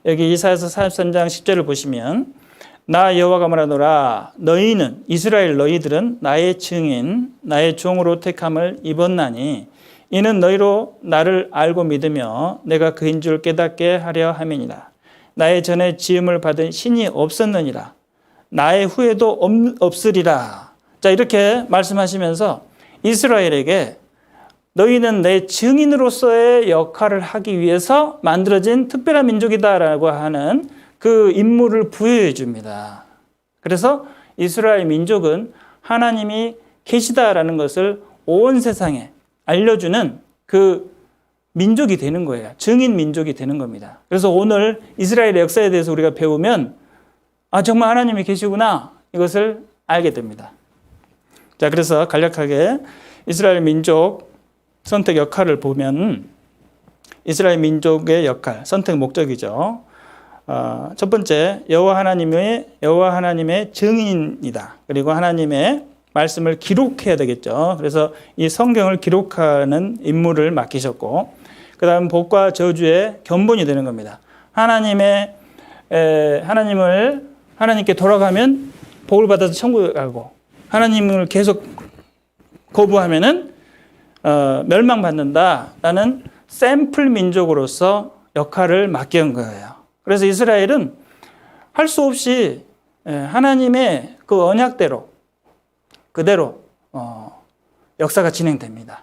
여기 이사야서 43장 10절을 보시면 나 여호와가 말하노라 너희는 이스라엘 너희들은 나의 증인 나의 종으로 택함을 입었나니 이는 너희로 나를 알고 믿으며 내가 그인 줄 깨닫게 하려 함이니라. 나의 전에 지음을 받은 신이 없었느니라. 나의 후에도 없으리라. 자, 이렇게 말씀하시면서 이스라엘에게 너희는 내 증인으로서의 역할을 하기 위해서 만들어진 특별한 민족이다라고 하는 그 임무를 부여해 줍니다. 그래서 이스라엘 민족은 하나님이 계시다라는 것을 온 세상에 알려주는 그 민족이 되는 거예요. 증인 민족이 되는 겁니다. 그래서 오늘 이스라엘의 역사에 대해서 우리가 배우면 정말 하나님이 계시구나 이것을 알게 됩니다. 자, 그래서 간략하게 이스라엘 민족 선택 역할을 보면 이스라엘 민족의 역할, 선택 목적이죠. 첫 번째, 여호와 하나님의 증인이다. 그리고 하나님의 말씀을 기록해야 되겠죠. 그래서 이 성경을 기록하는 임무를 맡기셨고, 그 다음 복과 저주의 견본이 되는 겁니다. 하나님께 돌아가면 복을 받아서 천국에 가고, 하나님을 계속 거부하면은 멸망받는다라는 샘플 민족으로서 역할을 맡긴 거예요. 그래서 이스라엘은 할 수 없이 하나님의 그 언약대로 그대로 역사가 진행됩니다.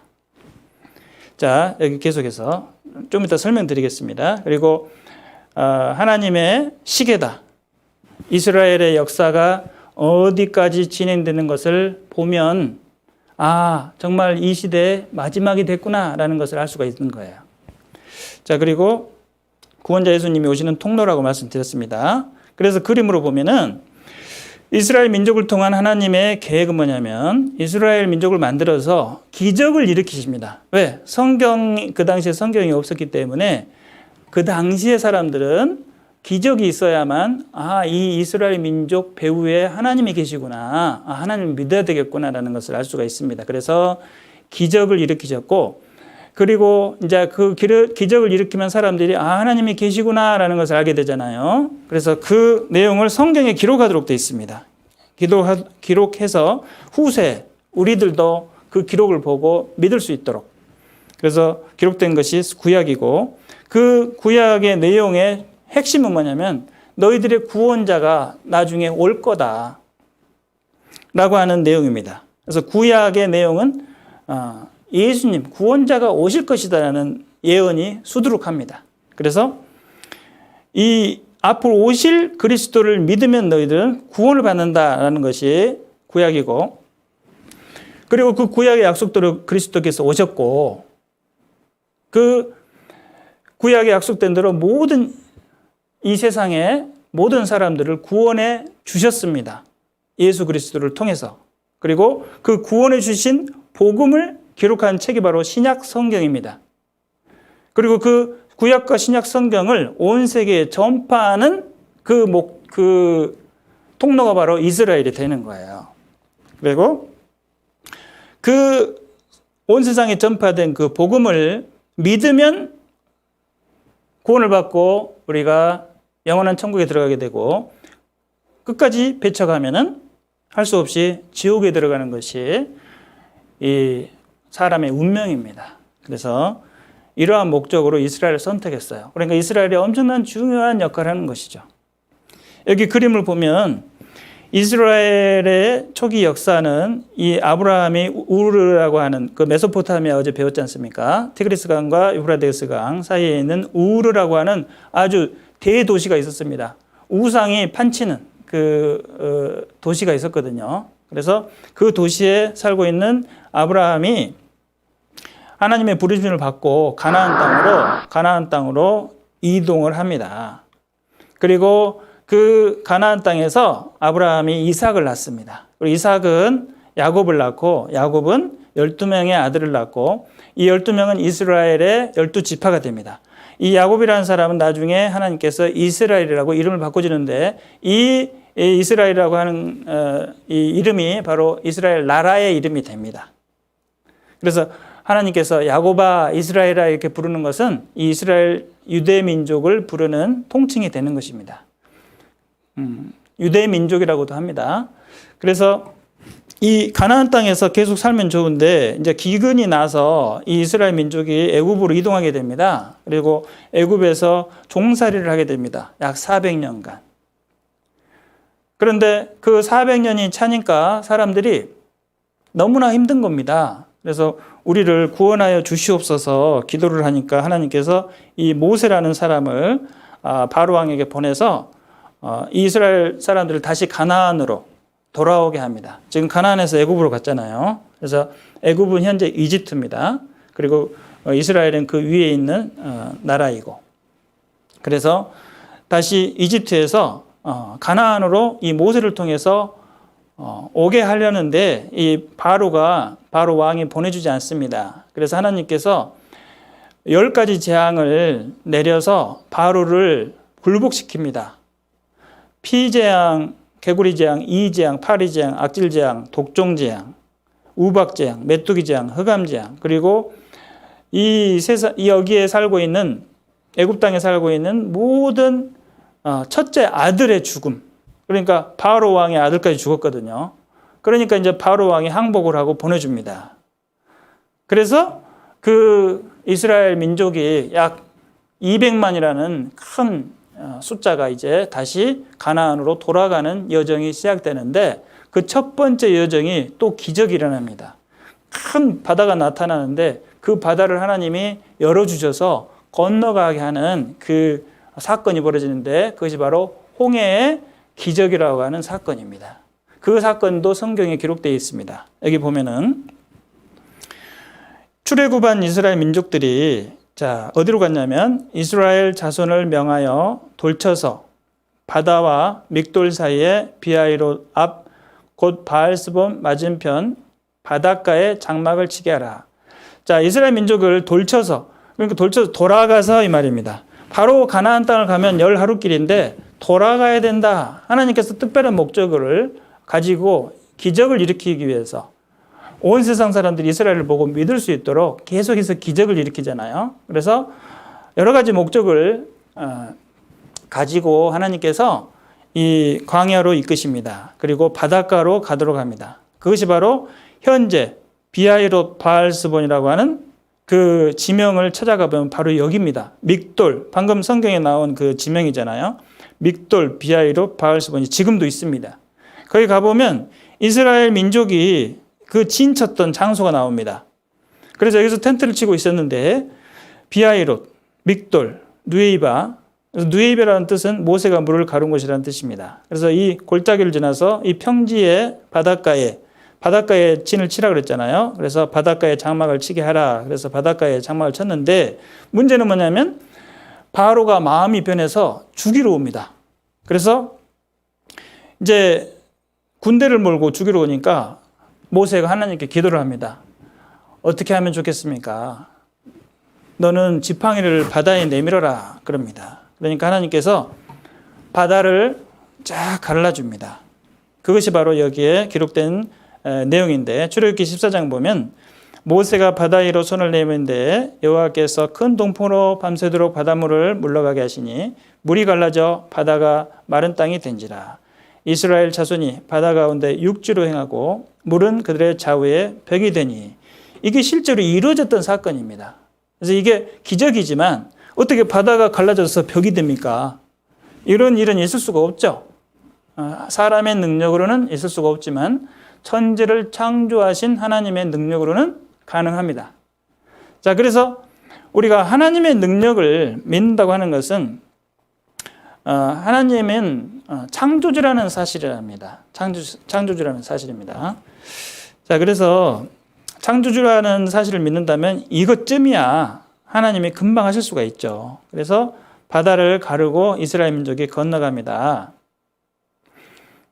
자, 여기 계속해서 좀 이따 설명드리겠습니다. 그리고 하나님의 시계다. 이스라엘의 역사가 어디까지 진행되는 것을 보면 정말 이 시대의 마지막이 됐구나라는 것을 알 수가 있는 거예요. 자, 그리고 구원자 예수님이 오시는 통로라고 말씀드렸습니다. 그래서 그림으로 보면은 이스라엘 민족을 통한 하나님의 계획은 뭐냐면 이스라엘 민족을 만들어서 기적을 일으키십니다. 왜? 그 당시에 성경이 없었기 때문에 그 당시의 사람들은 기적이 있어야만 이 이스라엘 민족 배후에 하나님이 계시구나. 하나님을 믿어야 되겠구나라는 것을 알 수가 있습니다. 그래서 기적을 일으키셨고, 그리고 이제 그 기적을 일으키면 사람들이 하나님이 계시구나라는 것을 알게 되잖아요. 그래서 그 내용을 성경에 기록하도록 되어 있습니다. 기록해서 후세 우리들도 그 기록을 보고 믿을 수 있도록, 그래서 기록된 것이 구약이고, 그 구약의 내용의 핵심은 뭐냐면 너희들의 구원자가 나중에 올 거다 라고 하는 내용입니다. 그래서 구약의 내용은 예수님 구원자가 오실 것이다라는 예언이 수두룩합니다. 그래서 이 앞으로 오실 그리스도를 믿으면 너희들은 구원을 받는다라는 것이 구약이고, 그리고 그 구약의 약속대로 그리스도께서 오셨고, 그 구약의 약속된 대로 모든 이 세상의 모든 사람들을 구원해 주셨습니다. 예수 그리스도를 통해서. 그리고 그 구원해 주신 복음을 기록한 책이 바로 신약 성경입니다. 그리고 그 구약과 신약 성경을 온 세계에 전파하는 그 통로가 바로 이스라엘이 되는 거예요. 그리고 그 온 세상에 전파된 그 복음을 믿으면 구원을 받고 우리가 영원한 천국에 들어가게 되고, 끝까지 배척하면은 할 수 없이 지옥에 들어가는 것이 이 사람의 운명입니다. 그래서 이러한 목적으로 이스라엘을 선택했어요. 그러니까 이스라엘이 엄청난 중요한 역할을 하는 것이죠. 여기 그림을 보면 이스라엘의 초기 역사는 이 아브라함이 우르라고 하는 그 메소포타미아 어제 배웠지 않습니까? 티그리스 강과 유프라데스 강 사이에 있는 우르라고 하는 아주 대도시가 있었습니다. 우상이 판치는 그 도시가 있었거든요. 그래서 그 도시에 살고 있는 아브라함이 하나님의 부르심을 받고 가나안 땅으로 이동을 합니다. 그리고 그 가나안 땅에서 아브라함이 이삭을 낳습니다. 그리고 이삭은 야곱을 낳고, 야곱은 12명의 아들을 낳고, 이 12명은 이스라엘의 12지파가 됩니다. 이 야곱이라는 사람은 나중에 하나님께서 이스라엘이라고 이름을 바꿔주는데, 이 이스라엘이라고 하는 이 이름이 바로 이스라엘 나라의 이름이 됩니다. 그래서 하나님께서 야곱아 이스라엘아 이렇게 부르는 것은 이 이스라엘 유대 민족을 부르는 통칭이 되는 것입니다. 유대 민족이라고도 합니다. 그래서 이 가나안 땅에서 계속 살면 좋은데 이제 기근이 나서 이 이스라엘 민족이 애굽으로 이동하게 됩니다. 그리고 애굽에서 종살이를 하게 됩니다. 약 400년간. 그런데 그 400년이 차니까 사람들이 너무나 힘든 겁니다. 그래서 우리를 구원하여 주시옵소서 기도를 하니까 하나님께서 이 모세라는 사람을 바로 왕에게 보내서 이스라엘 사람들을 다시 가나안으로 돌아오게 합니다. 지금 가나안에서 애굽으로 갔잖아요. 그래서 애굽은 현재 이집트입니다. 그리고 이스라엘은 그 위에 있는 나라이고, 그래서 다시 이집트에서 가나안으로 이 모세를 통해서 오게 하려는데 이 바로 왕이 보내주지 않습니다. 그래서 하나님께서 10가지 재앙을 내려서 바로를 굴복시킵니다. 피재앙, 개구리재앙, 이재앙, 파리재앙, 악질재앙, 독종재앙, 우박재앙, 메뚜기재앙, 흑암재앙, 그리고 여기에 살고 있는 애굽 땅에 살고 있는 모든 첫째 아들의 죽음. 그러니까 바로 왕의 아들까지 죽었거든요. 그러니까 이제 바로 왕이 항복을 하고 보내줍니다. 그래서 그 이스라엘 민족이 약 200만이라는 큰 숫자가 이제 다시 가나안으로 돌아가는 여정이 시작되는데, 그 첫 번째 여정이 또 기적이 일어납니다. 큰 바다가 나타나는데 그 바다를 하나님이 열어주셔서 건너가게 하는 그 사건이 벌어지는데, 그것이 바로 홍해의 기적이라고 하는 사건입니다. 그 사건도 성경에 기록되어 있습니다. 여기 보면은 출애굽한 이스라엘 민족들이 어디로 갔냐면 이스라엘 자손을 명하여 돌쳐서 바다와 믹돌 사이에 비하이롯 앞 곧 바알스본 맞은편 바닷가에 장막을 치게 하라. 이스라엘 민족을 돌쳐서, 그러니까 돌쳐서 돌아가서 이 말입니다. 바로 가나안 땅을 가면 10하루길인데 돌아가야 된다. 하나님께서 특별한 목적을 가지고 기적을 일으키기 위해서 온 세상 사람들이 이스라엘을 보고 믿을 수 있도록 계속해서 기적을 일으키잖아요. 그래서 여러 가지 목적을 가지고 하나님께서 이 광야로 이끄십니다. 그리고 바닷가로 가도록 합니다. 그것이 바로 현재 비하이롯 바알스본이라고 하는 그 지명을 찾아가 보면 바로 여기입니다. 믹돌, 방금 성경에 나온 그 지명이잖아요. 믹돌, 비하이롯 바알스본이 지금도 있습니다. 거기 가보면 이스라엘 민족이 그 진쳤던 장소가 나옵니다. 그래서 여기서 텐트를 치고 있었는데 비하이롯, 믹돌, 누에이바, 누에이바라는 뜻은 모세가 물을 가른 곳이라는 뜻입니다. 그래서 이 골짜기를 지나서 이 평지의 바닷가에 진을 치라 그랬잖아요. 그래서 바닷가에 장막을 치게 하라. 그래서 바닷가에 장막을 쳤는데 문제는 뭐냐면 바로가 마음이 변해서 죽이러 옵니다. 그래서 이제 군대를 몰고 죽이러 오니까 모세가 하나님께 기도를 합니다. 어떻게 하면 좋겠습니까? 너는 지팡이를 바다에 내밀어라 그럽니다. 그러니까 하나님께서 바다를 쫙 갈라줍니다. 그것이 바로 여기에 기록된 내용인데 출애굽기 14장 보면 모세가 바다 위로 손을 내미는데 여호와께서 큰 동풍으로 밤새도록 바닷물을 물러가게 하시니 물이 갈라져 바다가 마른 땅이 된지라. 이스라엘 자손이 바다 가운데 육지로 행하고 물은 그들의 좌우에 벽이 되니. 이게 실제로 이루어졌던 사건입니다. 그래서 이게 기적이지만 어떻게 바다가 갈라져서 벽이 됩니까? 이런 일은 있을 수가 없죠. 사람의 능력으로는 있을 수가 없지만 천지를 창조하신 하나님의 능력으로는 가능합니다. 자, 그래서 우리가 하나님의 능력을 믿는다고 하는 것은 하나님은 창조주라는 사실이랍니다. 창조주라는 사실입니다. 자, 그래서 창조주라는 사실을 믿는다면 이것쯤이야 하나님이 금방 하실 수가 있죠. 그래서 바다를 가르고 이스라엘 민족이 건너갑니다.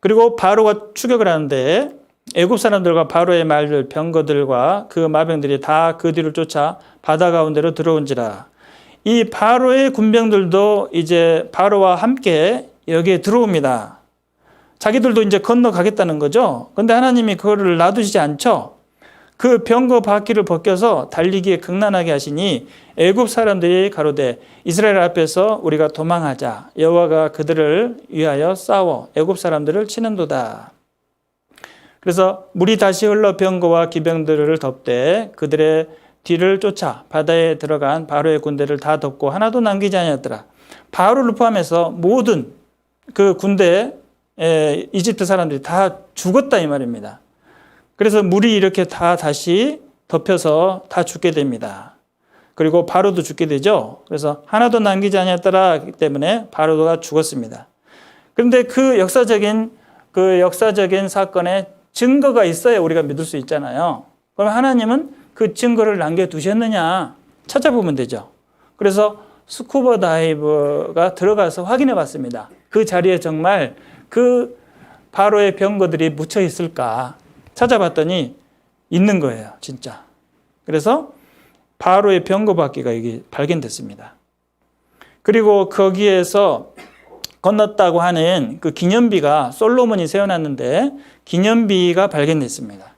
그리고 바로가 추격을 하는데 애굽 사람들과 바로의 말들, 병거들과 그 마병들이 다 그 뒤를 쫓아 바다 가운데로 들어온지라. 이 바로의 군병들도 이제 바로와 함께 여기에 들어옵니다. 자기들도 이제 건너가겠다는 거죠. 그런데 하나님이 그거를 놔두시지 않죠. 그 병거 바퀴를 벗겨서 달리기에 극난하게 하시니 애굽 사람들이 가로되 이스라엘 앞에서 우리가 도망하자. 여호와가 그들을 위하여 싸워 애굽 사람들을 치는도다. 그래서 물이 다시 흘러 병거와 기병들을 덮되 그들의 뒤를 쫓아 바다에 들어간 바로의 군대를 다 덮고 하나도 남기지 아니하였더라. 바로를 포함해서 모든 그 군대 이집트 사람들이 다 죽었다 이 말입니다. 그래서 물이 이렇게 다 다시 덮여서 다 죽게 됩니다. 그리고 바로도 죽게 되죠. 그래서 하나도 남기지 아니하였더라 때문에 바로가 죽었습니다. 그런데 그 역사적인 사건에 증거가 있어야 우리가 믿을 수 있잖아요. 그럼 하나님은 그 증거를 남겨두셨느냐 찾아보면 되죠. 그래서 스쿠버 다이버가 들어가서 확인해 봤습니다. 그 자리에 정말 그 바로의 병거들이 묻혀 있을까 찾아봤더니 있는 거예요, 진짜. 그래서 바로의 병거 바퀴가 여기 발견됐습니다. 그리고 거기에서 건넜다고 하는 그 기념비가 솔로몬이 세워놨는데 기념비가 발견됐습니다.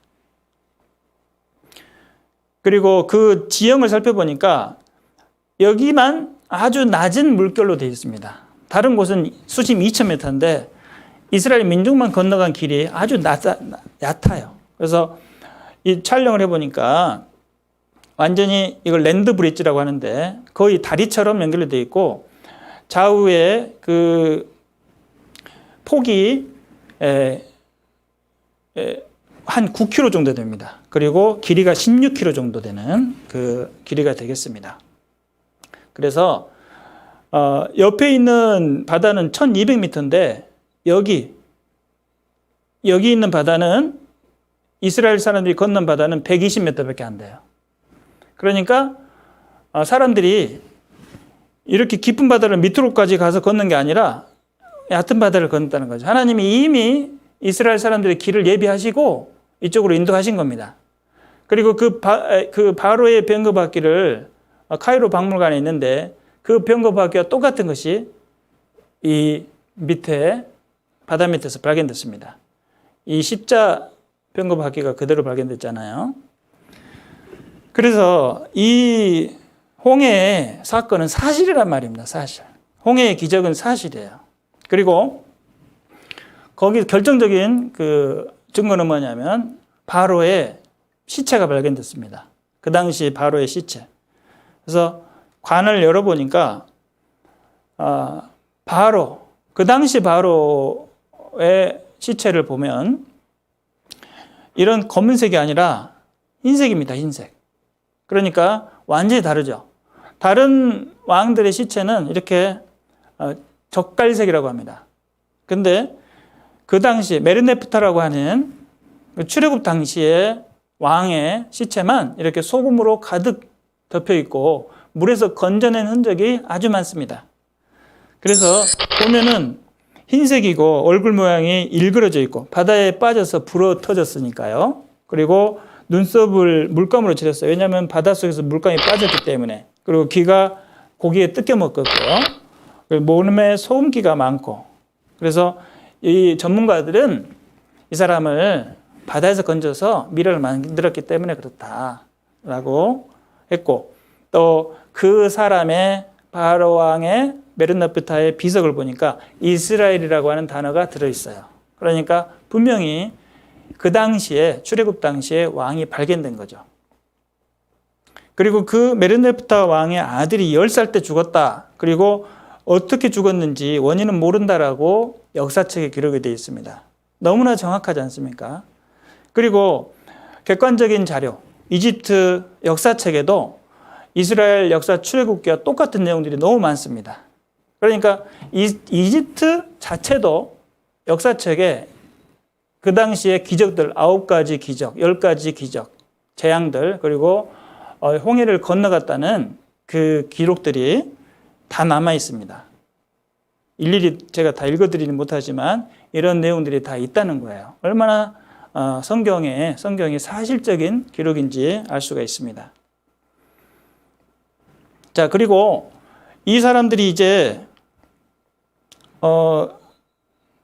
그리고 그 지형을 살펴보니까 여기만 아주 낮은 물결로 되어 있습니다. 다른 곳은 수심 2,000m인데 이스라엘 민족만 건너간 길이 아주 얕아요. 그래서 이 촬영을 해보니까 완전히 이걸 랜드 브릿지라고 하는데 거의 다리처럼 연결이 되어 있고 좌우에 그 폭이 한 9km 정도 됩니다. 그리고 길이가 16km 정도 되는 그 길이가 되겠습니다. 그래서 옆에 있는 바다는 1200m인데 여기 있는 바다는 이스라엘 사람들이 건넌 바다는 120m밖에 안 돼요. 그러니까 사람들이 이렇게 깊은 바다를 밑으로까지 가서 걷는 게 아니라 얕은 바다를 건넜다는 거죠. 하나님이 이미 이스라엘 사람들의 길을 예비하시고 이쪽으로 인도하신 겁니다. 그리고 그 바로의 병거 바퀴를 카이로 박물관에 있는데 그 병거 바퀴와 똑같은 것이 이 밑에 바다 밑에서 발견됐습니다. 이 십자 병거 바퀴가 그대로 발견됐잖아요. 그래서 이 홍해의 사건은 사실이란 말입니다. 사실. 홍해의 기적은 사실이에요. 그리고 거기 결정적인 그 증거는 뭐냐면 바로의 시체가 발견됐습니다. 그 당시 바로의 시체. 그래서 관을 열어보니까 바로 그 당시 바로의 시체를 보면 이런 검은색이 아니라 흰색입니다. 흰색. 그러니까 완전히 다르죠. 다른 왕들의 시체는 이렇게 젓갈색이라고 합니다. 근데 그 당시 메르네프타라고 하는 출애굽 당시의 왕의 시체만 이렇게 소금으로 가득 덮여 있고 물에서 건져낸 흔적이 아주 많습니다. 그래서 보면은 흰색이고 얼굴 모양이 일그러져 있고 바다에 빠져서 불어 터졌으니까요. 그리고 눈썹을 물감으로 칠했어요. 왜냐하면 바닷속에서 물감이 빠졌기 때문에. 그리고 귀가 고기에 뜯겨 먹었고요. 몸에 소금기가 많고. 그래서 이 전문가들은 이 사람을 바다에서 건져서 미라를 만들었기 때문에 그렇다라고 했고, 또 그 사람의 바로 왕의 메르네프타의 비석을 보니까 이스라엘이라고 하는 단어가 들어있어요. 그러니까 분명히 그 당시에 출애굽 당시에 왕이 발견된 거죠. 그리고 그 메르네프타 왕의 아들이 10살 때 죽었다. 그리고 어떻게 죽었는지 원인은 모른다라고 역사책에 기록이 되어 있습니다. 너무나 정확하지 않습니까? 그리고 객관적인 자료, 이집트 역사책에도 이스라엘 역사 출애굽기와 똑같은 내용들이 너무 많습니다. 그러니까 이집트 자체도 역사책에 그 당시의 기적들 9가지 기적, 10가지 기적, 재앙들, 그리고 홍해를 건너갔다는 그 기록들이 다 남아 있습니다. 일일이 제가 다 읽어드리는 못하지만 이런 내용들이 다 있다는 거예요. 얼마나 성경이 사실적인 기록인지 알 수가 있습니다. 자, 그리고 이 사람들이 이제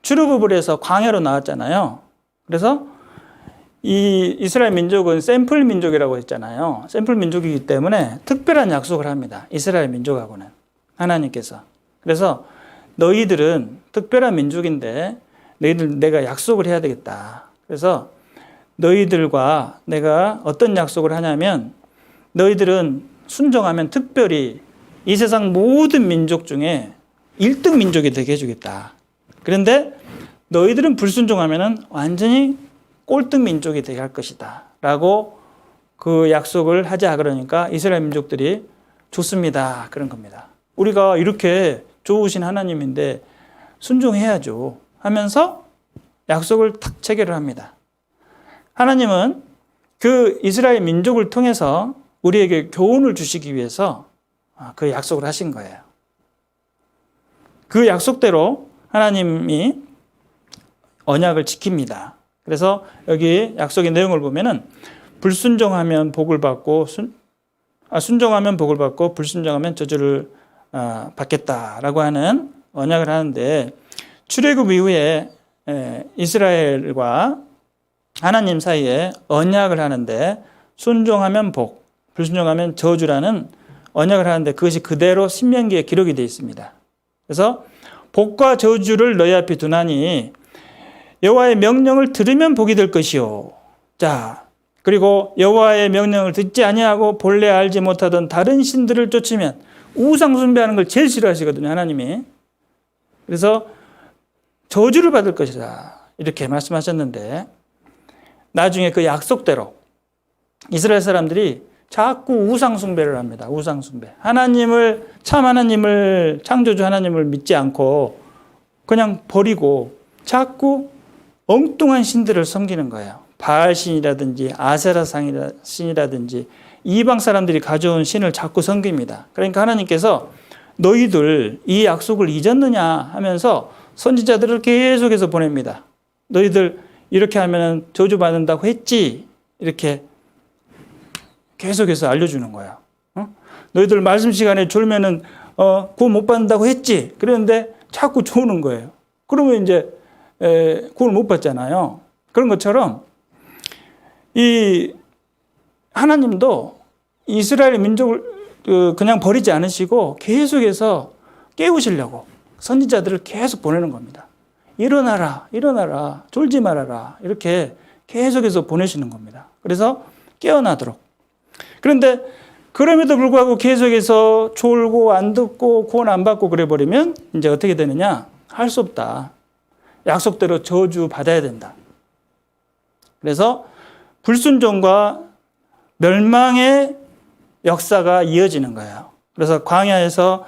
출애굽을 해서 광야로 나왔잖아요. 그래서 이 이스라엘 민족은 샘플 민족이라고 했잖아요. 샘플 민족이기 때문에 특별한 약속을 합니다. 이스라엘 민족하고는 하나님께서. 그래서 너희들은 특별한 민족인데 너희들 내가 약속을 해야 되겠다. 그래서 너희들과 내가 어떤 약속을 하냐면 너희들은 순종하면 특별히 이 세상 모든 민족 중에 1등 민족이 되게 해주겠다. 그런데 너희들은 불순종하면 완전히 꼴등 민족이 되게 할 것이다. 라고 그 약속을 하자 그러니까 이스라엘 민족들이 좋습니다. 그런 겁니다. 우리가 이렇게 좋으신 하나님인데 순종해야죠. 하면서 약속을 탁 체결을 합니다. 하나님은 그 이스라엘 민족을 통해서 우리에게 교훈을 주시기 위해서 그 약속을 하신 거예요. 그 약속대로 하나님이 언약을 지킵니다. 그래서 여기 약속의 내용을 보면은 불순종하면 복을 받고 순종하면 복을 받고 불순종하면 저주를 받겠다라고 하는 언약을 하는데 출애굽 이후에 이스라엘과 하나님 사이에 언약을 하는데 순종하면 복, 불순종하면 저주라는 언약을 하는데 그것이 그대로 신명기에 기록이 되어 있습니다. 그래서 복과 저주를 너희 앞에 두나니 여호와의 명령을 들으면 복이 될 것이요. 자, 그리고 여호와의 명령을 듣지 아니하고 본래 알지 못하던 다른 신들을 쫓으면 우상 숭배하는 걸 제일 싫어하시거든요, 하나님이. 그래서 저주를 받을 것이다. 이렇게 말씀하셨는데 나중에 그 약속대로 이스라엘 사람들이 자꾸 우상 숭배를 합니다. 우상 숭배. 참 하나님을, 창조주 하나님을 믿지 않고 그냥 버리고 자꾸 엉뚱한 신들을 섬기는 거예요. 바알신이라든지 아세라 신이라든지 이방 사람들이 가져온 신을 자꾸 섬깁니다. 그러니까 하나님께서 너희들 이 약속을 잊었느냐 하면서 선지자들을 계속해서 보냅니다. 너희들 이렇게 하면 저주받는다고 했지? 이렇게 계속해서 알려주는 거예요. 너희들 말씀 시간에 졸면은 구원 못 받는다고 했지? 그런데 자꾸 조는 거예요. 그러면 이제 구원을 못 받잖아요. 그런 것처럼 이 하나님도 이스라엘 민족을 그냥 버리지 않으시고 계속해서 깨우시려고 선지자들을 계속 보내는 겁니다. 일어나라, 일어나라, 졸지 말아라. 이렇게 계속해서 보내시는 겁니다. 그래서 깨어나도록. 그런데 그럼에도 불구하고 계속해서 졸고 안 듣고 구원 안 받고 그래 버리면 이제 어떻게 되느냐? 할 수 없다. 약속대로 저주 받아야 된다. 그래서 불순종과 멸망의 역사가 이어지는 거예요. 그래서 광야에서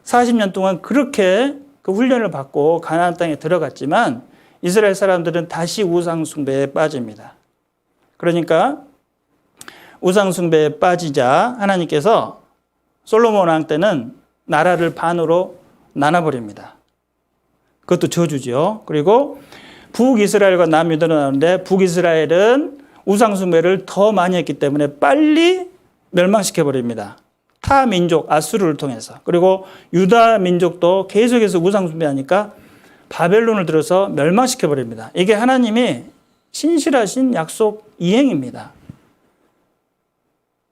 40년 동안 그렇게 그 훈련을 받고 가나안 땅에 들어갔지만 이스라엘 사람들은 다시 우상 숭배에 빠집니다. 그러니까 우상 숭배에 빠지자 하나님께서 솔로몬 왕 때는 나라를 반으로 나눠버립니다. 그것도 저주죠. 그리고 북이스라엘과 남유다로 나오는데 북이스라엘은 우상 숭배를 더 많이 했기 때문에 빨리 멸망시켜버립니다. 타 민족 아수르를 통해서. 그리고 유다 민족도 계속해서 우상 숭배하니까 바벨론을 들어서 멸망시켜버립니다. 이게 하나님이 신실하신 약속 이행입니다.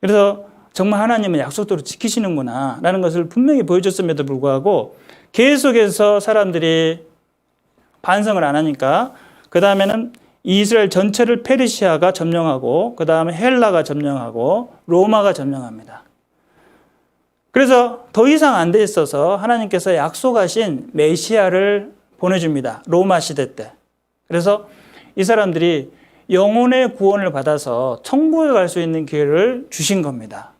그래서 정말 하나님은 약속대로 지키시는구나 라는 것을 분명히 보여줬음에도 불구하고 계속해서 사람들이 반성을 안 하니까 그 다음에는 이스라엘 전체를 페르시아가 점령하고 그 다음에 헬라가 점령하고 로마가 점령합니다. 그래서 더 이상 안 돼 있어서 하나님께서 약속하신 메시아를 보내줍니다. 로마 시대 때. 그래서 이 사람들이 영혼의 구원을 받아서 천국에 갈 수 있는 기회를 주신 겁니다.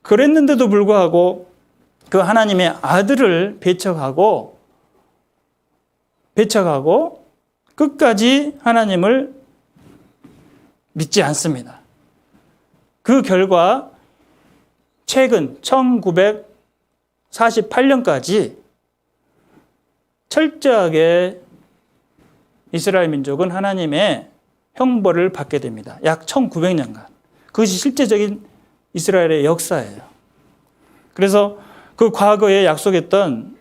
그랬는데도 불구하고 그 하나님의 아들을 배척하고 끝까지 하나님을 믿지 않습니다. 그 결과 최근 1948년까지 철저하게 이스라엘 민족은 하나님의 형벌을 받게 됩니다. 약 1900년간. 그것이 실제적인 이스라엘의 역사예요. 그래서 그 과거에 약속했던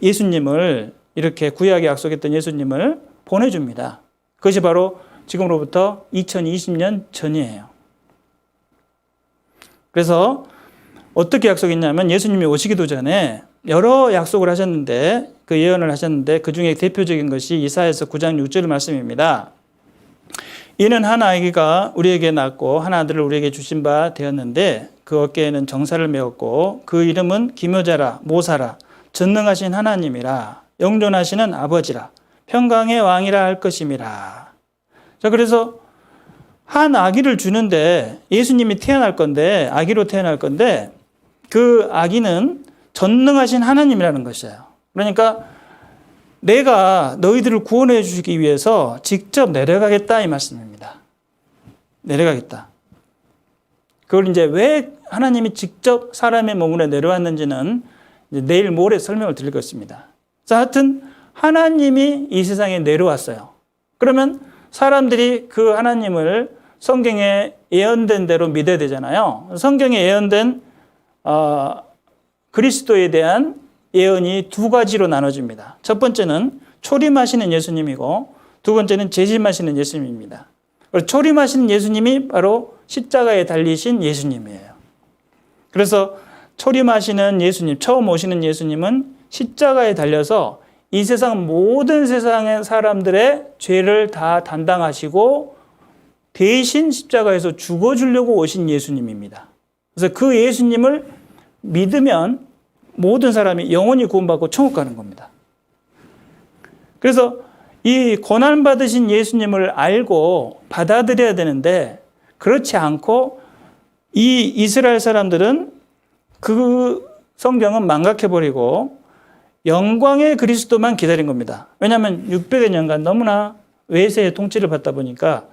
예수님을 이렇게 구약에 약속했던 예수님을 보내줍니다. 그것이 바로 지금으로부터 2020년 전이에요. 그래서 어떻게 약속했냐면 예수님이 오시기도 전에 여러 약속을 하셨는데 그 예언을 하셨는데 그 중에 대표적인 것이 이사야서 9장 6절 말씀입니다. 이는 한 아기가 우리에게 낳고 한 아들을 우리에게 주신 바 되었는데 그 어깨에는 정사를 메었고 그 이름은 기묘자라 모사라 전능하신 하나님이라 영존하시는 아버지라 평강의 왕이라 할 것임이라. 자, 그래서 한 아기를 주는데 예수님이 태어날 건데 아기로 태어날 건데 그 아기는 전능하신 하나님이라는 것이에요. 그러니까 내가 너희들을 구원해 주시기 위해서 직접 내려가겠다 이 말씀입니다. 내려가겠다. 그걸 이제 왜 하나님이 직접 사람의 몸으로 내려왔는지는 이제 내일 모레 설명을 드릴 것입니다. 자, 하여튼 하나님이 이 세상에 내려왔어요. 그러면 사람들이 그 하나님을 성경에 예언된 대로 믿어야 되잖아요. 성경에 예언된 그리스도에 대한 예언이 두 가지로 나눠집니다. 첫 번째는 초림하시는 예수님이고 두 번째는 재림하시는 예수님입니다. 초림하시는 예수님이 바로 십자가에 달리신 예수님이에요. 그래서 초림하시는 예수님, 처음 오시는 예수님은 십자가에 달려서 이 세상 모든 세상의 사람들의 죄를 다 담당하시고 대신 십자가에서 죽어주려고 오신 예수님입니다. 그래서 그 예수님을 믿으면 모든 사람이 영원히 구원받고 천국 가는 겁니다. 그래서 이 고난받으신 예수님을 알고 받아들여야 되는데 그렇지 않고 이 이스라엘 사람들은 그 성경은 망각해버리고 영광의 그리스도만 기다린 겁니다. 왜냐하면 600여 년간 너무나 외세의 통치를 받다 보니까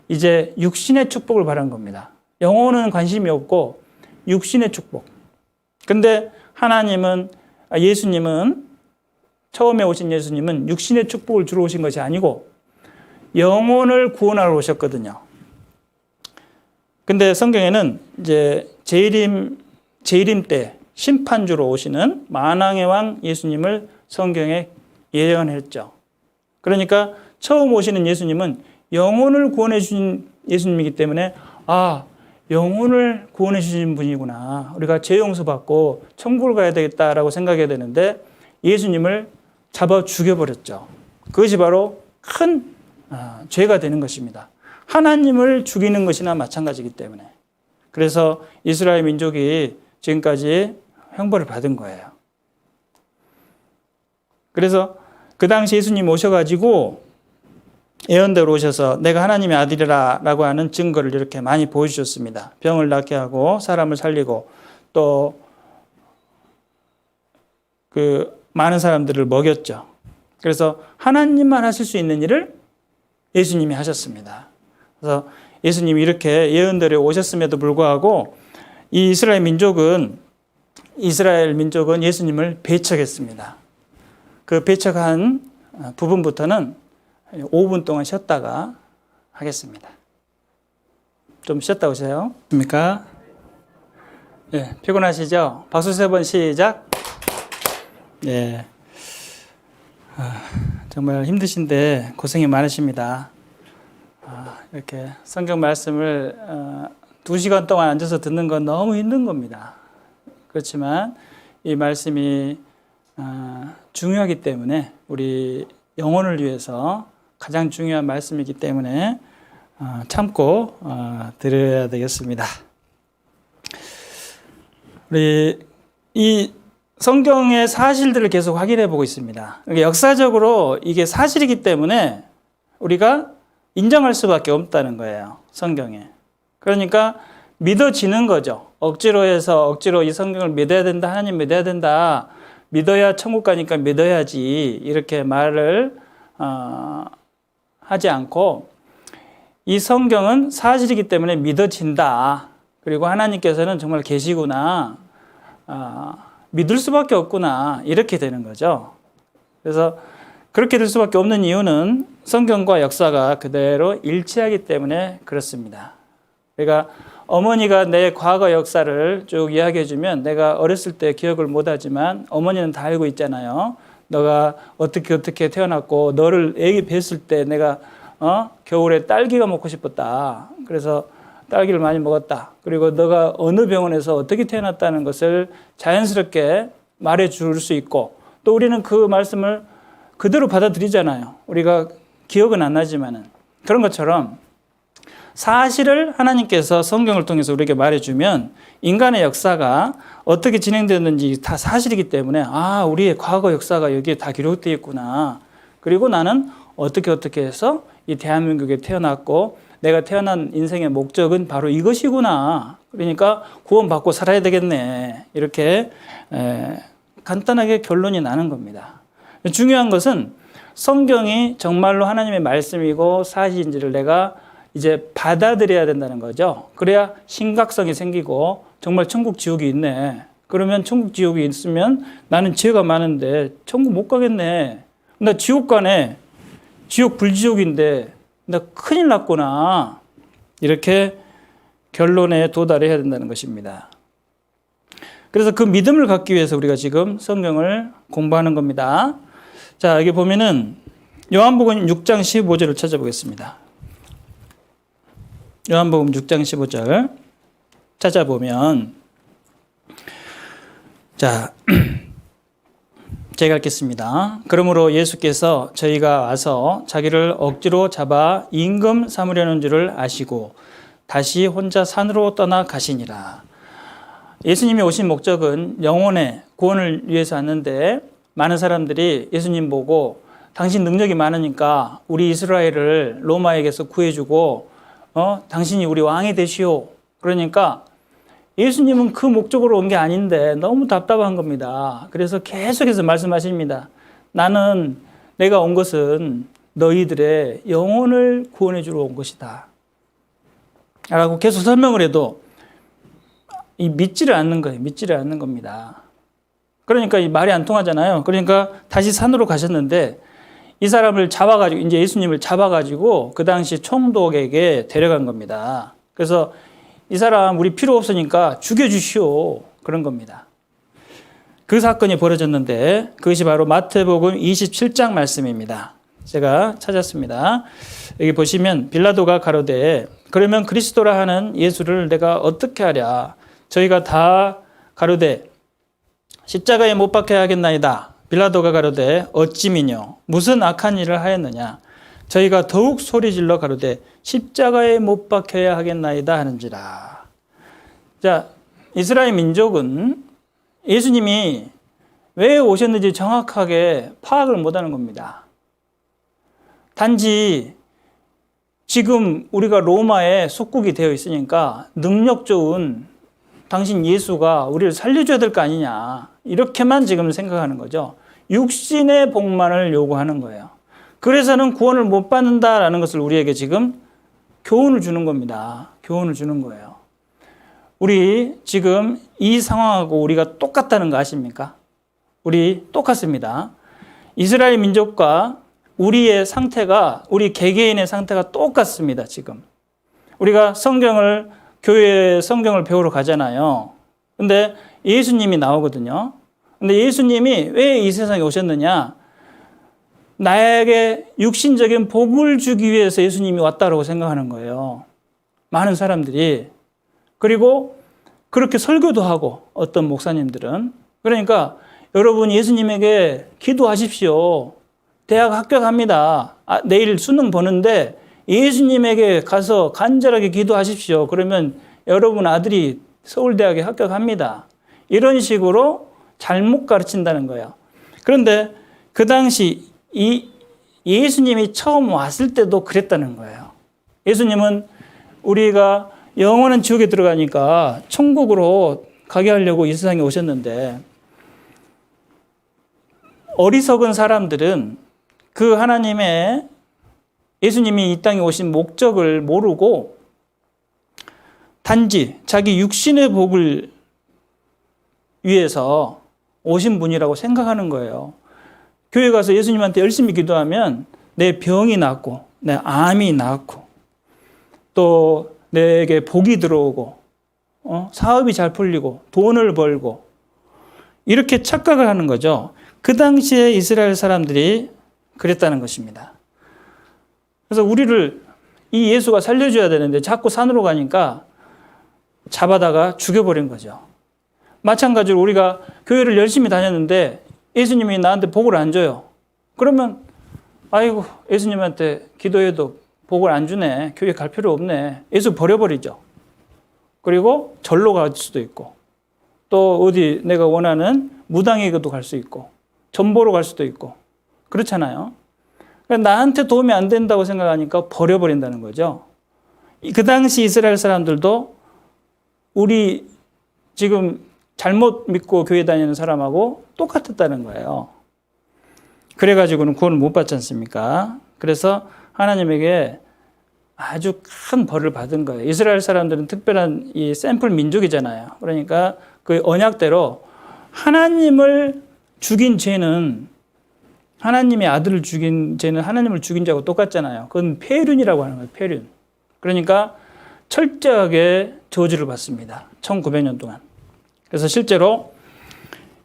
이제 육신의 축복을 바란 겁니다. 영혼은 관심이 없고 육신의 축복. 근데 예수님은 처음에 오신 예수님은 육신의 축복을 주러 오신 것이 아니고 영혼을 구원하러 오셨거든요. 근데 성경에는 이제 재림 때 심판주로 오시는 만왕의 왕 예수님을 성경에 예언했죠. 그러니까 처음 오시는 예수님은 영혼을 구원해 주신 예수님이기 때문에 영혼을 구원해 주신 분이구나. 우리가 죄 용서받고 천국을 가야 되겠다라고 생각해야 되는데 예수님을 잡아 죽여버렸죠. 그것이 바로 큰 죄가 되는 것입니다. 하나님을 죽이는 것이나 마찬가지이기 때문에. 그래서 이스라엘 민족이 지금까지 형벌을 받은 거예요. 그래서 그 당시 예수님 오셔가지고 예언대로 오셔서 내가 하나님의 아들이라 라고 하는 증거를 이렇게 많이 보여주셨습니다. 병을 낫게 하고 사람을 살리고 또 그 많은 사람들을 먹였죠. 그래서 하나님만 하실 수 있는 일을 예수님이 하셨습니다. 그래서 예수님이 이렇게 예언대로 오셨음에도 불구하고 이 이스라엘 민족은 예수님을 배척했습니다. 그 배척한 부분부터는 5분 동안 쉬었다가 하겠습니다. 좀 쉬었다 오세요. 입니까? 예, 피곤하시죠? 박수 3번 시작. 예. 정말 힘드신데 고생이 많으십니다. 이렇게 성경 말씀을 2시간 동안 앉아서 듣는 건 너무 힘든 겁니다. 그렇지만 이 말씀이 중요하기 때문에 우리 영혼을 위해서 가장 중요한 말씀이기 때문에 참고 들어야 되겠습니다. 우리 이 성경의 사실들을 계속 확인해 보고 있습니다. 역사적으로 이게 사실이기 때문에 우리가 인정할 수밖에 없다는 거예요. 성경에. 그러니까 믿어지는 거죠. 억지로 해서 억지로 이 성경을 믿어야 된다, 하나님 믿어야 된다, 믿어야 천국 가니까 믿어야지 이렇게 말을 하지 않고 이 성경은 사실이기 때문에 믿어진다. 그리고 하나님께서는 정말 계시구나. 믿을 수밖에 없구나. 이렇게 되는 거죠. 그래서 그렇게 될 수밖에 없는 이유는 성경과 역사가 그대로 일치하기 때문에 그렇습니다. 그러니까 어머니가 내 과거 역사를 쭉 이야기해 주면 내가 어렸을 때 기억을 못 하지만 어머니는 다 알고 있잖아요. 너가 어떻게 태어났고 너를 애기 뵀을 때 내가 겨울에 딸기가 먹고 싶었다. 그래서 딸기를 많이 먹었다. 그리고 너가 어느 병원에서 어떻게 태어났다는 것을 자연스럽게 말해 줄 수 있고 또 우리는 그 말씀을 그대로 받아들이잖아요. 우리가 기억은 안 나지만은 그런 것처럼 사실을 하나님께서 성경을 통해서 우리에게 말해주면 인간의 역사가 어떻게 진행되었는지 다 사실이기 때문에 우리의 과거 역사가 여기에 다 기록되어 있구나. 그리고 나는 어떻게 해서 이 대한민국에 태어났고 내가 태어난 인생의 목적은 바로 이것이구나. 그러니까 구원받고 살아야 되겠네. 이렇게 간단하게 결론이 나는 겁니다. 중요한 것은 성경이 정말로 하나님의 말씀이고 사실인지를 내가 이제 받아들여야 된다는 거죠. 그래야 심각성이 생기고 정말 천국 지옥이 있네. 그러면 천국 지옥이 있으면 나는 죄가 많은데 천국 못 가겠네. 나 지옥 가네. 지옥 불지옥인데 나 큰일 났구나. 이렇게 결론에 도달해야 된다는 것입니다. 그래서 그 믿음을 갖기 위해서 우리가 지금 성경을 공부하는 겁니다. 자, 여기 보면은 요한복음 6장 15절을 찾아보겠습니다. 요한복음 6장 15절 찾아보면 자, 제가 읽겠습니다. 그러므로 예수께서 저희가 와서 자기를 억지로 잡아 임금 삼으려는 줄을 아시고 다시 혼자 산으로 떠나 가시니라. 예수님이 오신 목적은 영혼의 구원을 위해서 왔는데 많은 사람들이 예수님 보고 당신 능력이 많으니까 우리 이스라엘을 로마에게서 구해주고 당신이 우리 왕이 되시오. 그러니까 예수님은 그 목적으로 온 게 아닌데 너무 답답한 겁니다. 그래서 계속해서 말씀하십니다. 나는 내가 온 것은 너희들의 영혼을 구원해 주러 온 것이다. 라고 계속 설명을 해도 믿지를 않는 거예요. 믿지를 않는 겁니다. 그러니까 이 말이 안 통하잖아요. 그러니까 다시 산으로 가셨는데 이 사람을 잡아가지고 이제 예수님을 잡아가지고 그 당시 총독에게 데려간 겁니다. 그래서 이 사람 우리 필요 없으니까 죽여주시오. 그런 겁니다. 그 사건이 벌어졌는데 그것이 바로 마태복음 27장 말씀입니다. 제가 찾았습니다. 여기 보시면 빌라도가 가로되 그러면 그리스도라 하는 예수를 내가 어떻게 하랴. 저희가 다 가로되 십자가에 못 박혀야 하겠나이다. 빌라도가 가로되 어찌미뇨 무슨 악한 일을 하였느냐 저희가 더욱 소리질러 가로되 십자가에 못 박혀야 하겠나이다 하는지라. 자, 이스라엘 민족은 예수님이 왜 오셨는지 정확하게 파악을 못하는 겁니다. 단지 지금 우리가 로마에 속국이 되어 있으니까 능력 좋은 당신 예수가 우리를 살려줘야 될 거 아니냐 이렇게만 지금 생각하는 거죠. 육신의 복만을 요구하는 거예요. 그래서는 구원을 못 받는다라는 것을 우리에게 지금 교훈을 주는 겁니다. 교훈을 주는 거예요. 우리 지금 이 상황하고 우리가 똑같다는 거 아십니까? 우리 똑같습니다. 이스라엘 민족과 우리의 상태가, 우리 개개인의 상태가 똑같습니다, 지금. 우리가 교회에 성경을 배우러 가잖아요. 근데 예수님이 나오거든요. 근데 예수님이 왜 이 세상에 오셨느냐? 나에게 육신적인 복을 주기 위해서 예수님이 왔다고 생각하는 거예요. 많은 사람들이. 그리고 그렇게 설교도 하고, 어떤 목사님들은. 그러니까 여러분 예수님에게 기도하십시오. 대학 합격합니다. 내일 수능 보는데 예수님에게 가서 간절하게 기도하십시오. 그러면 여러분 아들이 서울대학에 합격합니다. 이런 식으로 잘못 가르친다는 거예요. 그런데 그 당시 이 예수님이 처음 왔을 때도 그랬다는 거예요. 예수님은 우리가 영원한 지옥에 들어가니까 천국으로 가게 하려고 이 세상에 오셨는데 어리석은 사람들은 그 하나님의 예수님이 이 땅에 오신 목적을 모르고 단지 자기 육신의 복을 위해서 오신 분이라고 생각하는 거예요. 교회 가서 예수님한테 열심히 기도하면 내 병이 낫고 내 암이 낫고 또 내게 복이 들어오고 사업이 잘 풀리고 돈을 벌고 이렇게 착각을 하는 거죠. 그 당시에 이스라엘 사람들이 그랬다는 것입니다. 그래서 우리를 이 예수가 살려줘야 되는데 자꾸 산으로 가니까 잡아다가 죽여버린 거죠. 마찬가지로 우리가 교회를 열심히 다녔는데 예수님이 나한테 복을 안 줘요. 그러면 아이고 예수님한테 기도해도 복을 안 주네. 교회 갈 필요 없네. 예수 버려버리죠. 그리고 절로 갈 수도 있고 또 어디 내가 원하는 무당에게도 갈 수 있고 전보로 갈 수도 있고 그렇잖아요. 그러니까 나한테 도움이 안 된다고 생각하니까 버려버린다는 거죠. 그 당시 이스라엘 사람들도 우리 지금 잘못 믿고 교회 다니는 사람하고 똑같았다는 거예요. 그래가지고는 구원을 못 받지 않습니까? 그래서 하나님에게 아주 큰 벌을 받은 거예요. 이스라엘 사람들은 특별한 이 샘플 민족이잖아요. 그러니까 그 언약대로 하나님을 죽인 죄는 하나님의 아들을 죽인 죄는 하나님을 죽인 자하고 똑같잖아요. 그건 폐륜이라고 하는 거예요. 폐륜. 그러니까 철저하게 저주를 받습니다. 1900년 동안. 그래서 실제로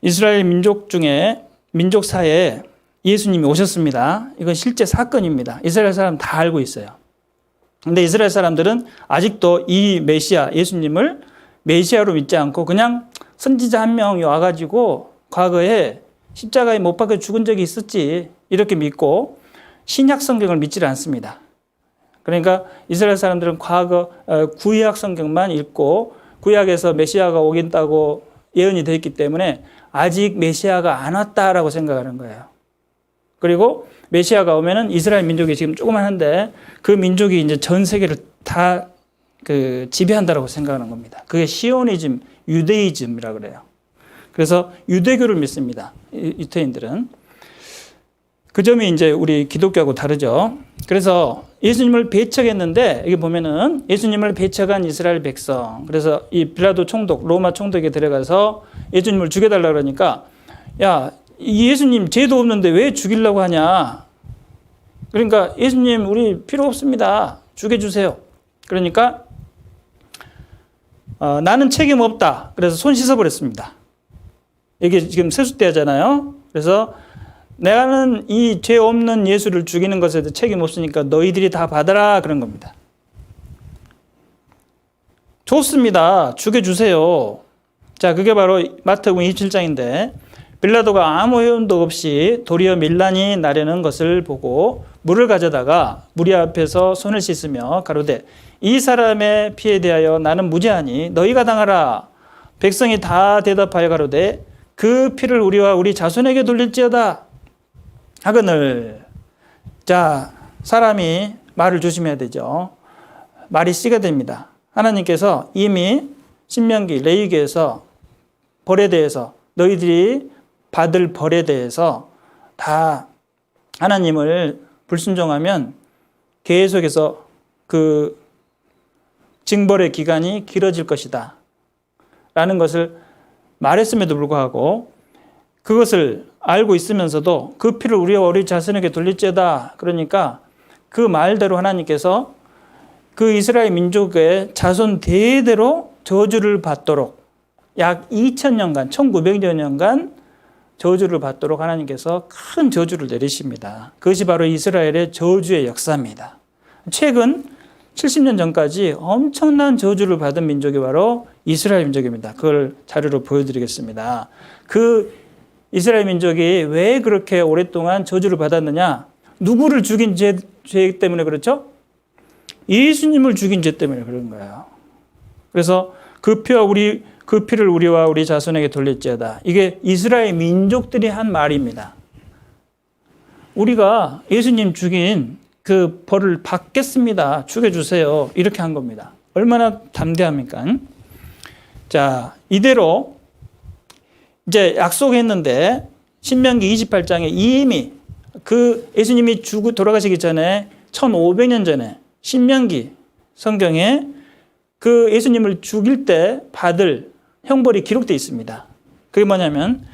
이스라엘 민족 중에 민족사에 예수님이 오셨습니다. 이건 실제 사건입니다. 이스라엘 사람 다 알고 있어요. 근데 이스라엘 사람들은 아직도 이 메시아, 예수님을 메시아로 믿지 않고 그냥 선지자 한 명이 와가지고 과거에 십자가에 못 박혀 죽은 적이 있었지 이렇게 믿고 신약 성경을 믿지 않습니다. 그러니까 이스라엘 사람들은 과거 구약 성경만 읽고 구약에서 메시아가 오겠다고 예언이 되어 있기 때문에 아직 메시아가 안 왔다라고 생각하는 거예요. 그리고 메시아가 오면은 이스라엘 민족이 지금 조그만한데 그 민족이 이제 전 세계를 다 지배한다라고 생각하는 겁니다. 그게 시오니즘, 유대이즘이라고 그래요. 그래서 유대교를 믿습니다. 유태인들은. 그 점이 이제 우리 기독교하고 다르죠. 그래서 예수님을 배척했는데 여기 보면은 예수님을 배척한 이스라엘 백성. 그래서 이 빌라도 총독, 로마 총독에 들어가서 예수님을 죽여달라 그러니까 야, 이 예수님 죄도 없는데 왜 죽이려고 하냐. 그러니까 예수님 우리 필요 없습니다. 죽여주세요. 그러니까 나는 책임 없다. 그래서 손 씻어버렸습니다. 이게 지금 세숫대잖아요. 그래서 나는 이 죄 없는 예수를 죽이는 것에 대해 책임 없으니까 너희들이 다 받아라 그런 겁니다. 좋습니다. 죽여주세요. 자, 그게 바로 마태복음 27장인데 빌라도가 아무 회원도 없이 도리어 밀란이 나려는 것을 보고 물을 가져다가 무리 앞에서 손을 씻으며 가로되 이 사람의 피에 대하여 나는 무죄하니 너희가 당하라. 백성이 다 대답하여 가로되 그 피를 우리와 우리 자손에게 돌릴지어다 하거늘. 자, 사람이 말을 조심해야 되죠. 말이 씨가 됩니다. 하나님께서 이미 신명기 레위기에서 벌에 대해서 너희들이 받을 벌에 대해서 다 하나님을 불순종하면 계속해서 그 징벌의 기간이 길어질 것이다 라는 것을 말했음에도 불구하고 그것을 알고 있으면서도 그 피를 우리와 우리 자손에게 돌릴지어다. 그러니까 그 말대로 하나님께서 그 이스라엘 민족의 자손 대대로 저주를 받도록 약 2000년간 1900여 년간 저주를 받도록 하나님께서 큰 저주를 내리십니다. 그것이 바로 이스라엘의 저주의 역사입니다. 최근 70년 전까지 엄청난 저주를 받은 민족이 바로 이스라엘 민족입니다. 그걸 자료로 보여드리겠습니다. 그 이스라엘 민족이 왜 그렇게 오랫동안 저주를 받았느냐? 누구를 죽인 죄 때문에 그렇죠? 예수님을 죽인 죄 때문에 그런 거예요. 그래서 그 피를 우리와 우리 자손에게 돌릴지어다. 이게 이스라엘 민족들이 한 말입니다. 우리가 예수님 죽인 그 벌을 받겠습니다. 죽여주세요. 이렇게 한 겁니다. 얼마나 담대합니까? 자, 이대로 이제 약속했는데 신명기 28장에 이미 그 예수님이 돌아가시기 전에 1500년 전에 신명기 성경에 그 예수님을 죽일 때 받을 형벌이 기록되어 있습니다. 그게 뭐냐면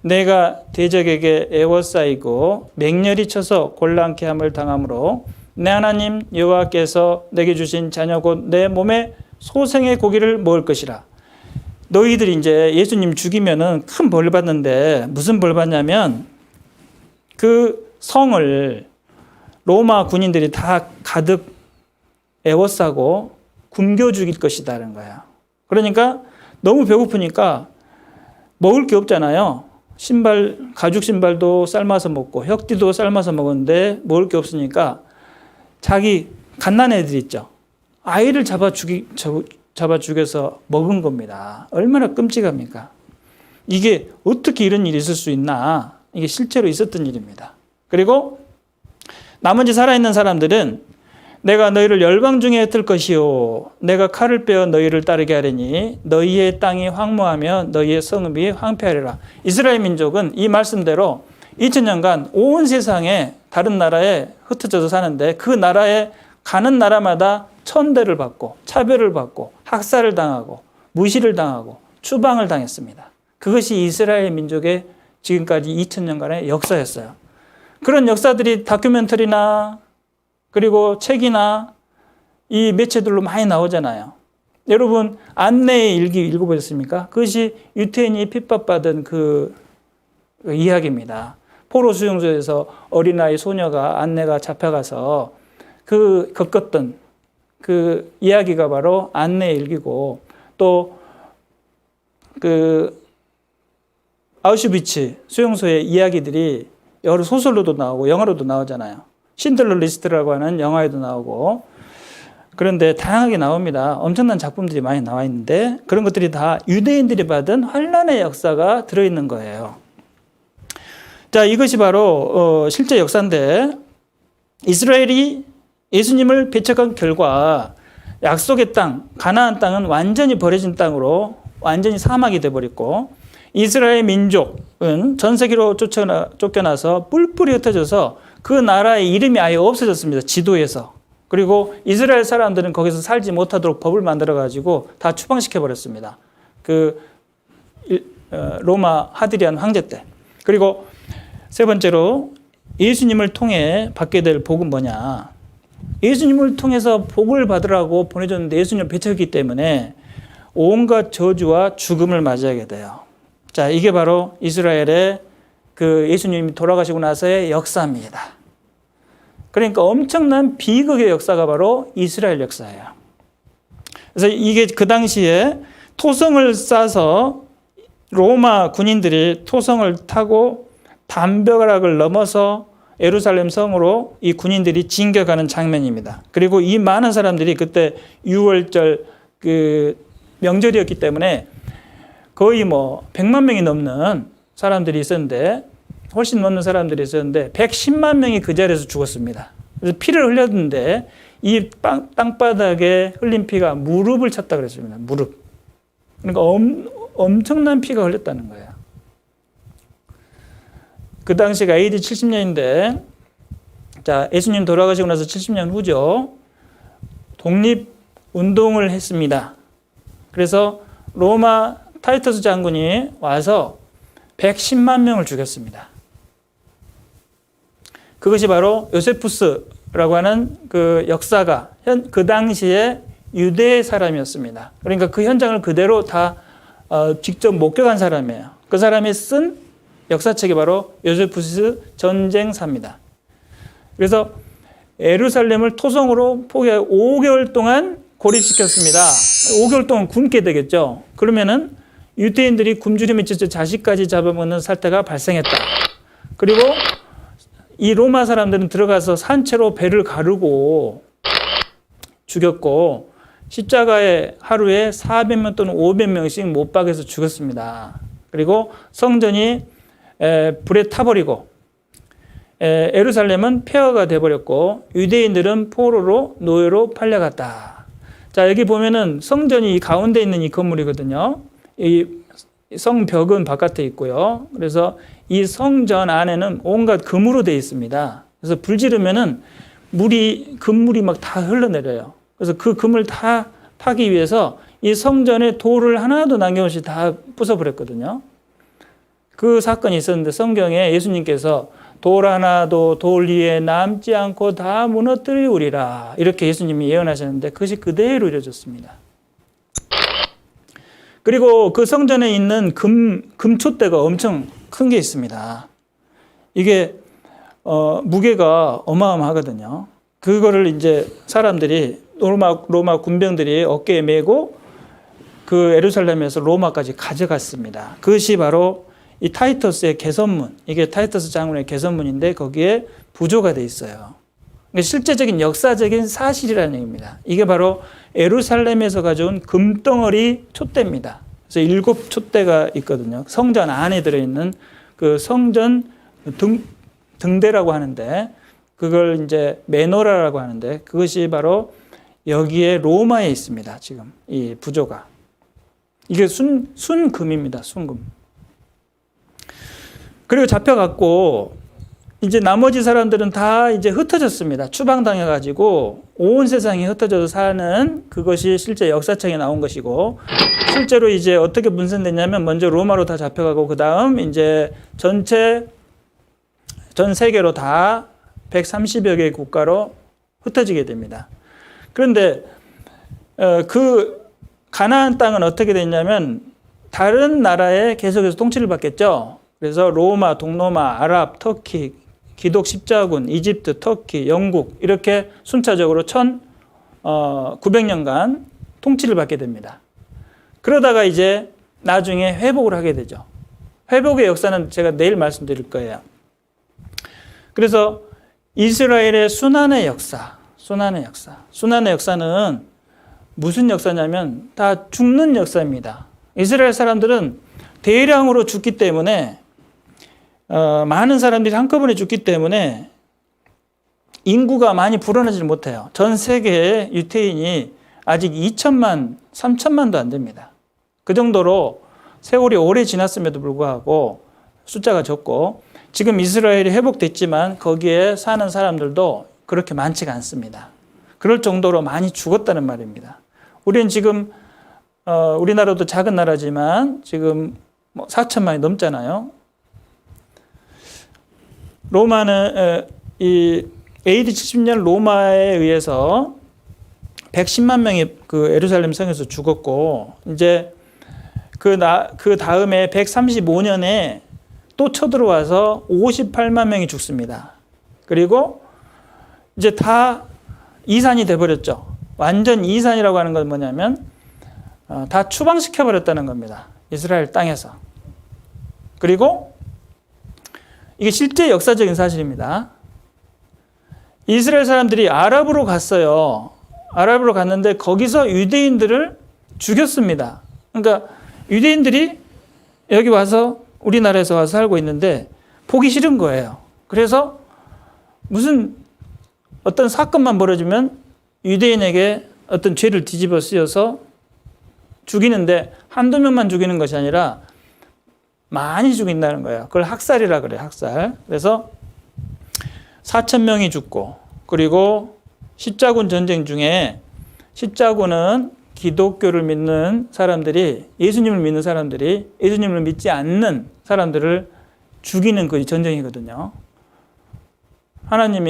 내가 대적에게 애워싸이고 맹렬히 쳐서 곤란케 함을 당함으로 내 하나님 여호와께서 내게 주신 자녀 곧 내 몸에 소생의 고기를 먹을 것이라. 너희들이 이제 예수님 죽이면은 큰 벌 받는데 무슨 벌 받냐면 그 성을 로마 군인들이 다 가득 애워싸고 굶겨 죽일 것이다라는 거야. 그러니까 너무 배고프니까 먹을 게 없잖아요. 가죽 신발도 삶아서 먹고 혁띠도 삶아서 먹었는데 먹을 게 없으니까 자기 갓난 애들 있죠. 아이를 잡아 죽여서 먹은 겁니다. 얼마나 끔찍합니까? 이게 어떻게 이런 일이 있을 수 있나? 이게 실제로 있었던 일입니다. 그리고 나머지 살아있는 사람들은 내가 너희를 열방 중에 흩을 것이요 내가 칼을 빼어 너희를 따르게 하리니 너희의 땅이 황무하며 너희의 성읍이 황폐하리라. 이스라엘 민족은 이 말씀대로 2000년간 온 세상에 다른 나라에 흩어져서 사는데 그 나라에 가는 나라마다 천대를 받고 차별을 받고 학살을 당하고 무시를 당하고 추방을 당했습니다. 그것이 이스라엘 민족의 지금까지 2000년간의 역사였어요. 그런 역사들이 다큐멘터리나 그리고 책이나 이 매체들로 많이 나오잖아요. 여러분 안내의 일기 읽어보셨습니까? 그것이 유태인이 핍박받은 그 이야기입니다. 포로 수용소에서 어린아이 소녀가 안내가 잡혀가서 그 겪었던 그 이야기가 바로 안내의 일기고 또 그 아우슈비츠 수용소의 이야기들이 여러 소설로도 나오고 영화로도 나오잖아요. 신들러 리스트라고 하는 영화에도 나오고 그런데 다양하게 나옵니다. 엄청난 작품들이 많이 나와 있는데 그런 것들이 다 유대인들이 받은 환난의 역사가 들어있는 거예요. 자, 이것이 바로 실제 역사인데 이스라엘이 예수님을 배척한 결과 약속의 땅, 가나안 땅은 완전히 버려진 땅으로 완전히 사막이 되어버렸고 이스라엘 민족은 전 세계로 쫓겨나서 뿔뿔이 흩어져서 그 나라의 이름이 아예 없어졌습니다. 지도에서. 그리고 이스라엘 사람들은 거기서 살지 못하도록 법을 만들어가지고 다 추방시켜버렸습니다. 로마 하드리안 황제 때. 그리고 세 번째로 예수님을 통해 받게 될 복은 뭐냐. 예수님을 통해서 복을 받으라고 보내줬는데 예수님을 배척했기 때문에 온갖 저주와 죽음을 맞이하게 돼요. 자, 이게 바로 이스라엘의 그 예수님이 돌아가시고 나서의 역사입니다. 그러니까 엄청난 비극의 역사가 바로 이스라엘 역사예요. 그래서 이게 그 당시에 토성을 싸서 로마 군인들이 토성을 타고 담벼락을 넘어서 예루살렘 성으로 이 군인들이 진격하는 장면입니다. 그리고 이 많은 사람들이 그때 6월절 그 명절이었기 때문에 거의 뭐 100만 명이 넘는 사람들이 있었는데, 훨씬 넘는 사람들이 있었는데 110만 명이 그 자리에서 죽었습니다. 그래서 피를 흘렸는데 이 땅바닥에 흘린 피가 무릎을 찼다 그랬습니다. 무릎. 그러니까 엄청난 피가 흘렸다는 거예요. 그 당시가 AD 70년인데, 자, 예수님 돌아가시고 나서 70년 후죠. 독립운동을 했습니다. 그래서 로마 타이터스 장군이 와서 110만 명을 죽였습니다. 그것이 바로 요세푸스라고 하는 그 역사가 그 당시에 유대 사람이었습니다. 그러니까 그 현장을 그대로 다 직접 목격한 사람이에요. 그 사람이 쓴 역사책이 바로 요세푸스 전쟁사입니다. 그래서 예루살렘을 토성으로 포기하고 5개월 동안 고립시켰습니다. 5개월 동안 굶게 되겠죠. 그러면은 유대인들이 굶주림에 미쳐서 자식까지 잡아먹는 사태가 발생했다. 그리고 이 로마 사람들은 들어가서 산채로 배를 가르고 죽였고, 십자가에 하루에 400명 또는 500명씩 못 박여서 죽었습니다. 그리고 성전이 불에 타버리고, 예루살렘은 폐허가 돼버렸고, 유대인들은 포로로 노예로 팔려갔다. 자, 여기 보면은 성전이 가운데 있는 이 건물이거든요. 이 성벽은 바깥에 있고요. 그래서 이 성전 안에는 온갖 금으로 되어 있습니다. 그래서 불 지르면은 금물이 막 다 흘러내려요. 그래서 그 금을 다 타기 위해서 이 성전에 돌을 하나도 남김없이 다 부숴버렸거든요. 그 사건이 있었는데 성경에 예수님께서 돌 하나도 돌 위에 남지 않고 다 무너뜨리우리라, 이렇게 예수님이 예언하셨는데 그것이 그대로 이루어졌습니다. 그리고 그 성전에 있는 금촛대가 엄청 큰 게 있습니다. 이게 무게가 어마어마하거든요. 그거를 이제 사람들이 로마 군병들이 어깨에 메고 그 예루살렘에서 로마까지 가져갔습니다. 그것이 바로 이 타이터스의 개선문, 이게 타이터스 장군의 개선문인데 거기에 부조가 돼 있어요. 그러니까 실제적인 역사적인 사실이라는 얘기입니다. 이게 바로 예루살렘에서 가져온 금덩어리 촛대입니다. 그래서 7촛대가 있거든요. 성전 안에 들어있는 그 성전 등대라고 하는데, 그걸 이제 메노라라고 하는데, 그것이 바로 여기에 로마에 있습니다. 지금 이 부조가. 이게 순금입니다. 순금. 그리고 잡혀갔고, 이제 나머지 사람들은 다 이제 흩어졌습니다. 추방당해가지고 온 세상이 흩어져서 사는, 그것이 실제 역사책에 나온 것이고, 실제로 이제 어떻게 분산됐냐면 먼저 로마로 다 잡혀가고 그 다음 이제 전 세계로 다 130여 개의 국가로 흩어지게 됩니다. 그런데 그 가나안 땅은 어떻게 됐냐면 다른 나라에 계속해서 통치를 받겠죠. 그래서 로마, 동로마, 아랍, 터키, 기독 십자군, 이집트, 터키, 영국, 이렇게 순차적으로 1900년간 통치를 받게 됩니다. 그러다가 이제 나중에 회복을 하게 되죠. 회복의 역사는 제가 내일 말씀드릴 거예요. 그래서 이스라엘의 순환의 역사는 무슨 역사냐면 다 죽는 역사입니다. 이스라엘 사람들은 대량으로 죽기 때문에, 많은 사람들이 한꺼번에 죽기 때문에 인구가 많이 불어나지 못해요. 전 세계의 유태인이 아직 2천만, 3천만도 안 됩니다. 그 정도로 세월이 오래 지났음에도 불구하고 숫자가 적고, 지금 이스라엘이 회복됐지만 거기에 사는 사람들도 그렇게 많지가 않습니다. 그럴 정도로 많이 죽었다는 말입니다. 우리는 지금 우리나라도 작은 나라지만 지금 4천만이 넘잖아요. 로마는 이 AD 70년 로마에 의해서 110만 명이 그 예루살렘 성에서 죽었고, 이제 그 다음에 135년에 또 쳐들어와서 58만 명이 죽습니다. 그리고 이제 다 이산이 돼버렸죠. 완전 이산이라고 하는 건 뭐냐면 다 추방시켜버렸다는 겁니다. 이스라엘 땅에서. 그리고 이게 실제 역사적인 사실입니다. 이스라엘 사람들이 아랍으로 갔어요. 아랍으로 갔는데 거기서 유대인들을 죽였습니다. 그러니까 유대인들이 여기 와서 우리나라에서 와서 살고 있는데 보기 싫은 거예요. 그래서 무슨 어떤 사건만 벌어지면 유대인에게 어떤 죄를 뒤집어 쓰여서 죽이는데 한두 명만 죽이는 것이 아니라 많이 죽인다는 거예요. 그걸 학살이라 그래요. 학살. 그래서 4,000명이 죽고, 그리고 십자군 전쟁 중에 십자군은 기독교를 믿는 사람들이, 예수님을 믿는 사람들이 예수님을 믿지 않는 사람들을 죽이는 그 전쟁이거든요.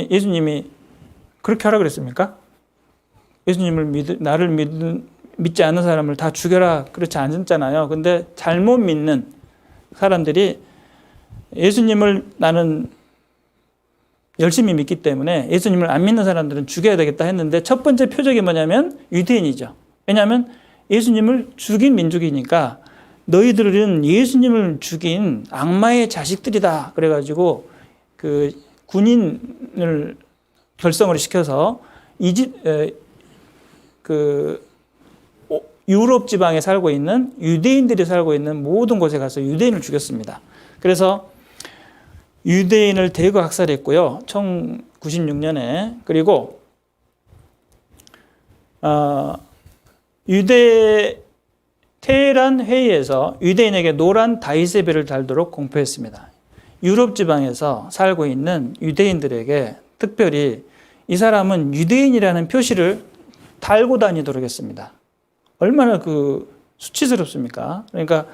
예수님이 그렇게 하라 그랬습니까? 나를 믿지 않는 사람을 다 죽여라, 그렇지 않았잖아요. 근데 잘못 믿는 사람들이 예수님을 나는 열심히 믿기 때문에 예수님을 안 믿는 사람들은 죽여야 되겠다 했는데 첫 번째 표적이 뭐냐면 유대인이죠. 왜냐하면 예수님을 죽인 민족이니까 너희들은 예수님을 죽인 악마의 자식들이다. 그래가지고 그 군인을 결성을 시켜서 유럽 지방에 살고 있는 유대인들이 살고 있는 모든 곳에 가서 유대인을 죽였습니다. 그래서 유대인을 대거 학살했고요. 1096년에. 그리고 테헤란 회의에서 유대인에게 노란 다윗의 별을 달도록 공포했습니다. 유럽 지방에서 살고 있는 유대인들에게 특별히 이 사람은 유대인이라는 표시를 달고 다니도록 했습니다. 얼마나 수치스럽습니까? 그러니까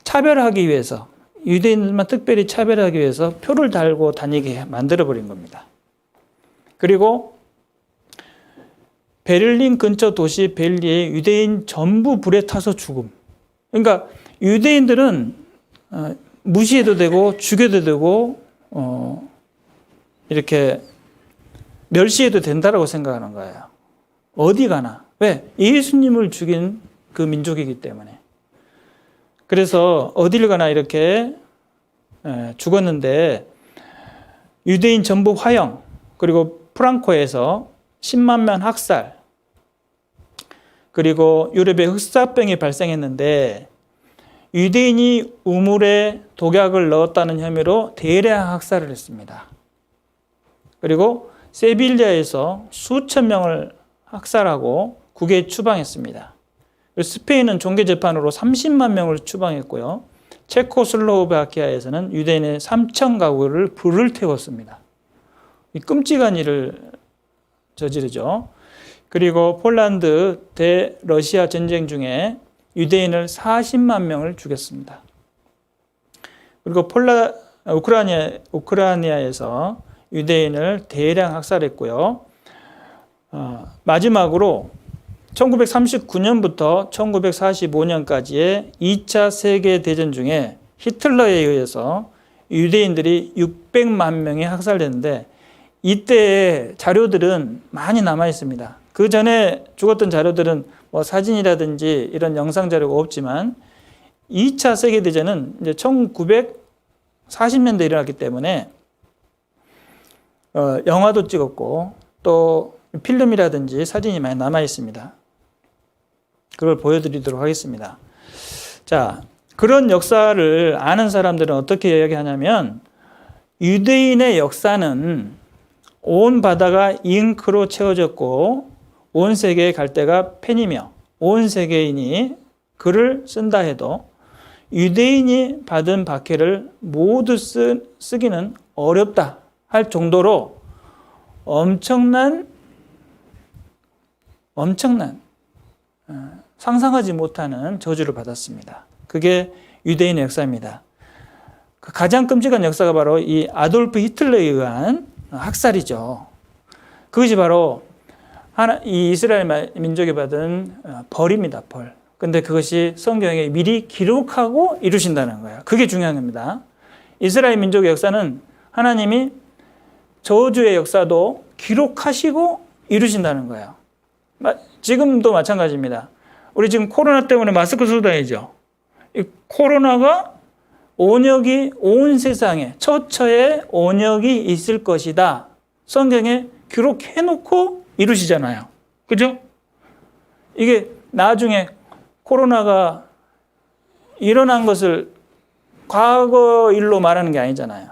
차별하기 위해서, 유대인들만 특별히 차별하기 위해서 표를 달고 다니게 만들어버린 겁니다. 그리고 베를린 근처 도시 벨리에 유대인 전부 불에 타서 죽음. 그러니까 유대인들은 무시해도 되고 죽여도 되고 이렇게 멸시해도 된다라고 생각하는 거예요. 어디 가나. 왜? 예수님을 죽인 그 민족이기 때문에. 그래서 어딜 가나 이렇게 죽었는데 유대인 전부 화형, 그리고 프랑코에서 10만 명 학살, 그리고 유럽에 흑사병이 발생했는데 유대인이 우물에 독약을 넣었다는 혐의로 대량 학살을 했습니다. 그리고 세빌리아에서 수천 명을 학살하고 국외에 추방했습니다. 스페인은 종교재판으로 30만 명을 추방했고요. 체코슬로바키아에서는 유대인의 3천 가구를 불을 태웠습니다. 이 끔찍한 일을 저지르죠. 그리고 폴란드 대러시아 전쟁 중에 유대인을 40만 명을 죽였습니다. 그리고 우크라이나에서 유대인을 대량 학살했고요. 마지막으로 1939년부터 1945년까지의 2차 세계대전 중에 히틀러에 의해서 유대인들이 600만 명이 학살됐는데 이때의 자료들은 많이 남아 있습니다. 그 전에 죽었던 자료들은 뭐 사진이라든지 이런 영상 자료가 없지만 2차 세계대전은 이제 1940년대에 일어났기 때문에 영화도 찍었고 또 필름이라든지 사진이 많이 남아 있습니다. 그걸 보여드리도록 하겠습니다. 자, 그런 역사를 아는 사람들은 어떻게 이야기하냐면 유대인의 역사는 온 바다가 잉크로 채워졌고 온 세계의 갈대가 펜이며 온 세계인이 글을 쓴다 해도 유대인이 받은 박해를 모두 쓰기는 어렵다 할 정도로 엄청난 상상하지 못하는 저주를 받았습니다. 그게 유대인의 역사입니다. 가장 끔찍한 역사가 바로 이 아돌프 히틀러에 의한 학살이죠. 그것이 바로 이 이스라엘 민족이 받은 벌입니다. 벌. 근데 그것이 성경에 미리 기록하고 이루신다는 거예요. 그게 중요한 겁니다. 이스라엘 민족의 역사는 하나님이 저주의 역사도 기록하시고 이루신다는 거예요. 지금도 마찬가지입니다. 우리 지금 코로나 때문에 마스크 쓰고 다니죠. 이 코로나가 온역이 온 세상에 처처에 온역이 있을 것이다. 성경에 기록해놓고 이루시잖아요. 그죠? 이게 나중에 코로나가 일어난 것을 과거 일로 말하는 게 아니잖아요.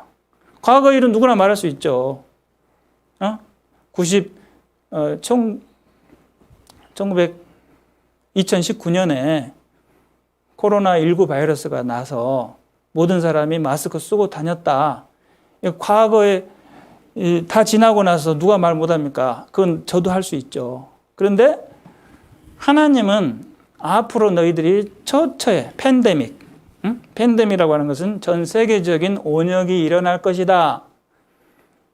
과거 일은 누구나 말할 수 있죠. 2019년에 코로나19 바이러스가 나서 모든 사람이 마스크 쓰고 다녔다. 과거에 다 지나고 나서 누가 말 못합니까? 그건 저도 할 수 있죠. 그런데 하나님은 앞으로 너희들이 처처에 팬데믹이라고 하는 것은 전 세계적인 온역이 일어날 것이다.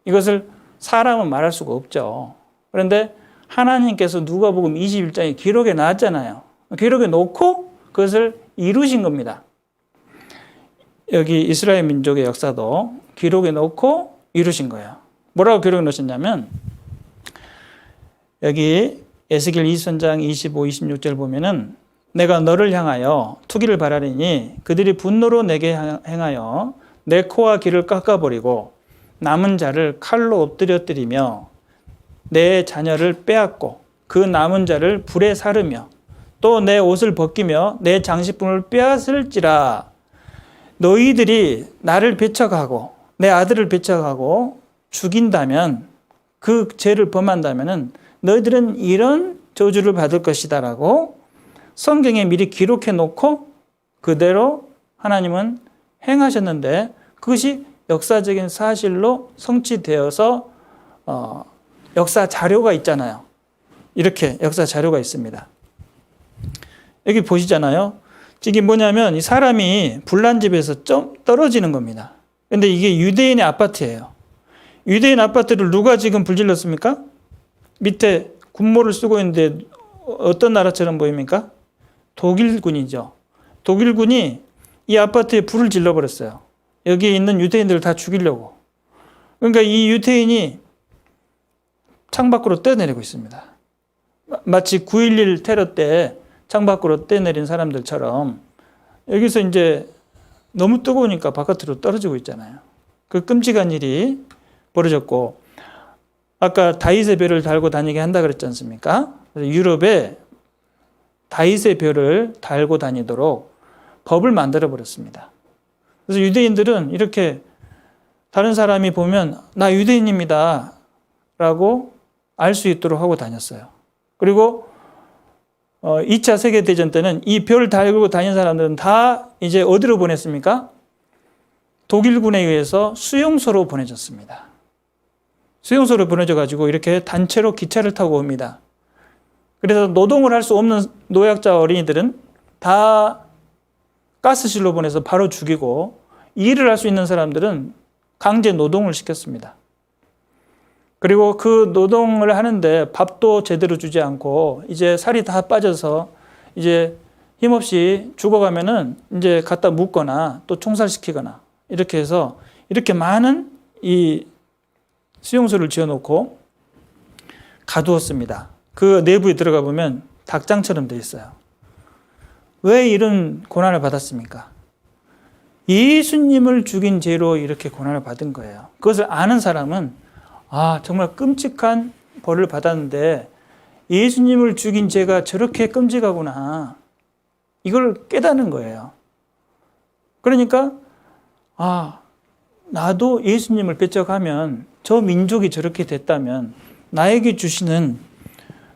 이것을 사람은 말할 수가 없죠. 그런데 하나님께서 누가복음 21장에 기록해 놨잖아요. 기록해 놓고 그것을 이루신 겁니다. 여기 이스라엘 민족의 역사도 기록해 놓고 이루신 거예요. 뭐라고 기록해 놓으셨냐면 여기 에스겔 20장 25, 26절 보면은 내가 너를 향하여 투기를 바라리니 그들이 분노로 내게 행하여 내 코와 귀를 깎아버리고 남은 자를 칼로 엎드려뜨리며 내 자녀를 빼앗고 그 남은 자를 불에 사르며 또 내 옷을 벗기며 내 장식품을 빼앗을지라. 너희들이 나를 배척하고 내 아들을 배척하고 죽인다면, 그 죄를 범한다면 너희들은 이런 저주를 받을 것이다 라고 성경에 미리 기록해 놓고 그대로 하나님은 행하셨는데, 그것이 역사적인 사실로 성취되어서 역사 자료가 있잖아요. 이렇게 역사 자료가 있습니다. 여기 보시잖아요. 이게 뭐냐면 이 사람이 불난 집에서 좀 떨어지는 겁니다. 근데 이게 유대인의 아파트예요. 유대인 아파트를 누가 지금 불질렀습니까? 밑에 군모를 쓰고 있는데 어떤 나라처럼 보입니까? 독일군이죠. 독일군이 이 아파트에 불을 질러버렸어요. 여기에 있는 유대인들을 다 죽이려고. 그러니까 이 유대인이 창밖으로 뛰어내리고 있습니다. 마치 9.11 테러 때 창밖으로 뛰어내린 사람들처럼 여기서 이제 너무 뜨거우니까 바깥으로 떨어지고 있잖아요. 그 끔찍한 일이 벌어졌고, 아까 다윗의 별을 달고 다니게 한다 그랬지 않습니까? 유럽에 다윗의 별을 달고 다니도록 법을 만들어 버렸습니다. 그래서 유대인들은 이렇게 다른 사람이 보면 나 유대인입니다 라고 알 수 있도록 하고 다녔어요. 그리고 2차 세계대전 때는 이 별 달고 다닌 사람들은 다 이제 어디로 보냈습니까? 독일군에 의해서 수용소로 보내졌습니다. 수용소로 보내져가지고 이렇게 단체로 기차를 타고 옵니다. 그래서 노동을 할 수 없는 노약자 어린이들은 다 가스실로 보내서 바로 죽이고, 일을 할 수 있는 사람들은 강제 노동을 시켰습니다. 그리고 그 노동을 하는데 밥도 제대로 주지 않고 이제 살이 다 빠져서 이제 힘없이 죽어가면은 이제 갖다 묻거나 또 총살시키거나 이렇게 해서 이렇게 많은 이 수용소를 지어놓고 가두었습니다. 그 내부에 들어가 보면 닭장처럼 돼 있어요. 왜 이런 고난을 받았습니까? 예수님을 죽인 죄로 이렇게 고난을 받은 거예요. 그것을 아는 사람은 정말 끔찍한 벌을 받았는데 예수님을 죽인 죄가 저렇게 끔찍하구나, 이걸 깨닫는 거예요. 그러니까 나도 예수님을 배척하면, 저 민족이 저렇게 됐다면 나에게 주시는,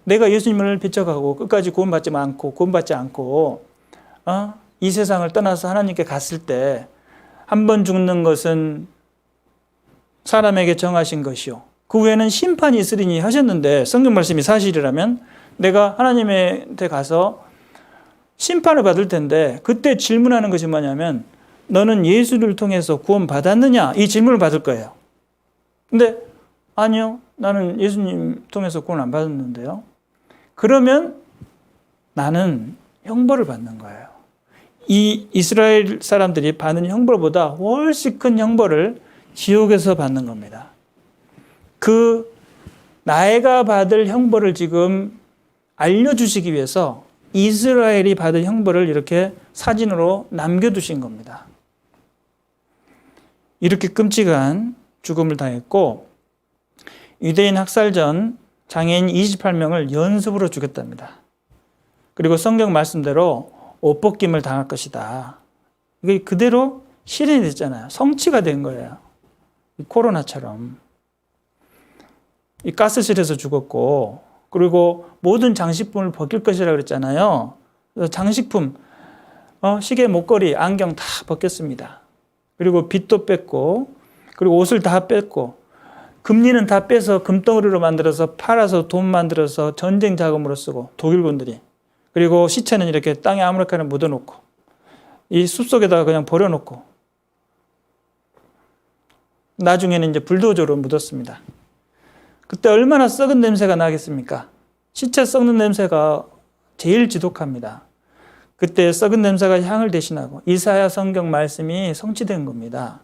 내가 예수님을 배척하고 끝까지 구원받지 않고 이 세상을 떠나서 하나님께 갔을 때 한 번 죽는 것은 사람에게 정하신 것이요 그 후에는 심판이 있으리니 하셨는데, 성경 말씀이 사실이라면 내가 하나님한테 가서 심판을 받을 텐데 그때 질문하는 것이 뭐냐면 너는 예수를 통해서 구원받았느냐, 이 질문을 받을 거예요. 근데 아니요, 나는 예수님 통해서 구원 안 받았는데요. 그러면 나는 형벌을 받는 거예요. 이 이스라엘 사람들이 받는 형벌보다 훨씬 큰 형벌을 지옥에서 받는 겁니다. 그 나이가 받을 형벌을 지금 알려주시기 위해서 이스라엘이 받을 형벌을 이렇게 사진으로 남겨두신 겁니다. 이렇게 끔찍한 죽음을 당했고 유대인 학살 전 장애인 28명을 연습으로 죽였답니다. 그리고 성경 말씀대로 옷벗김을 당할 것이다. 이게 그대로 실현이 됐잖아요. 성취가 된 거예요. 이 코로나처럼. 이 가스실에서 죽었고, 그리고 모든 장식품을 벗길 것이라고 그랬잖아요. 장식품, 시계, 목걸이, 안경 다 벗겼습니다. 그리고 빚도 뺐고, 그리고 옷을 다 뺐고, 금리는 다 빼서 금덩어리로 만들어서 팔아서 돈 만들어서 전쟁 자금으로 쓰고, 독일군들이. 그리고 시체는 이렇게 땅에 아무렇게나 묻어놓고, 이 숲속에다가 그냥 버려놓고, 나중에는 이제 불도저로 묻었습니다. 그때 얼마나 썩은 냄새가 나겠습니까? 시체 썩는 냄새가 제일 지독합니다. 그때 썩은 냄새가 향을 대신하고 이사야 성경 말씀이 성취된 겁니다.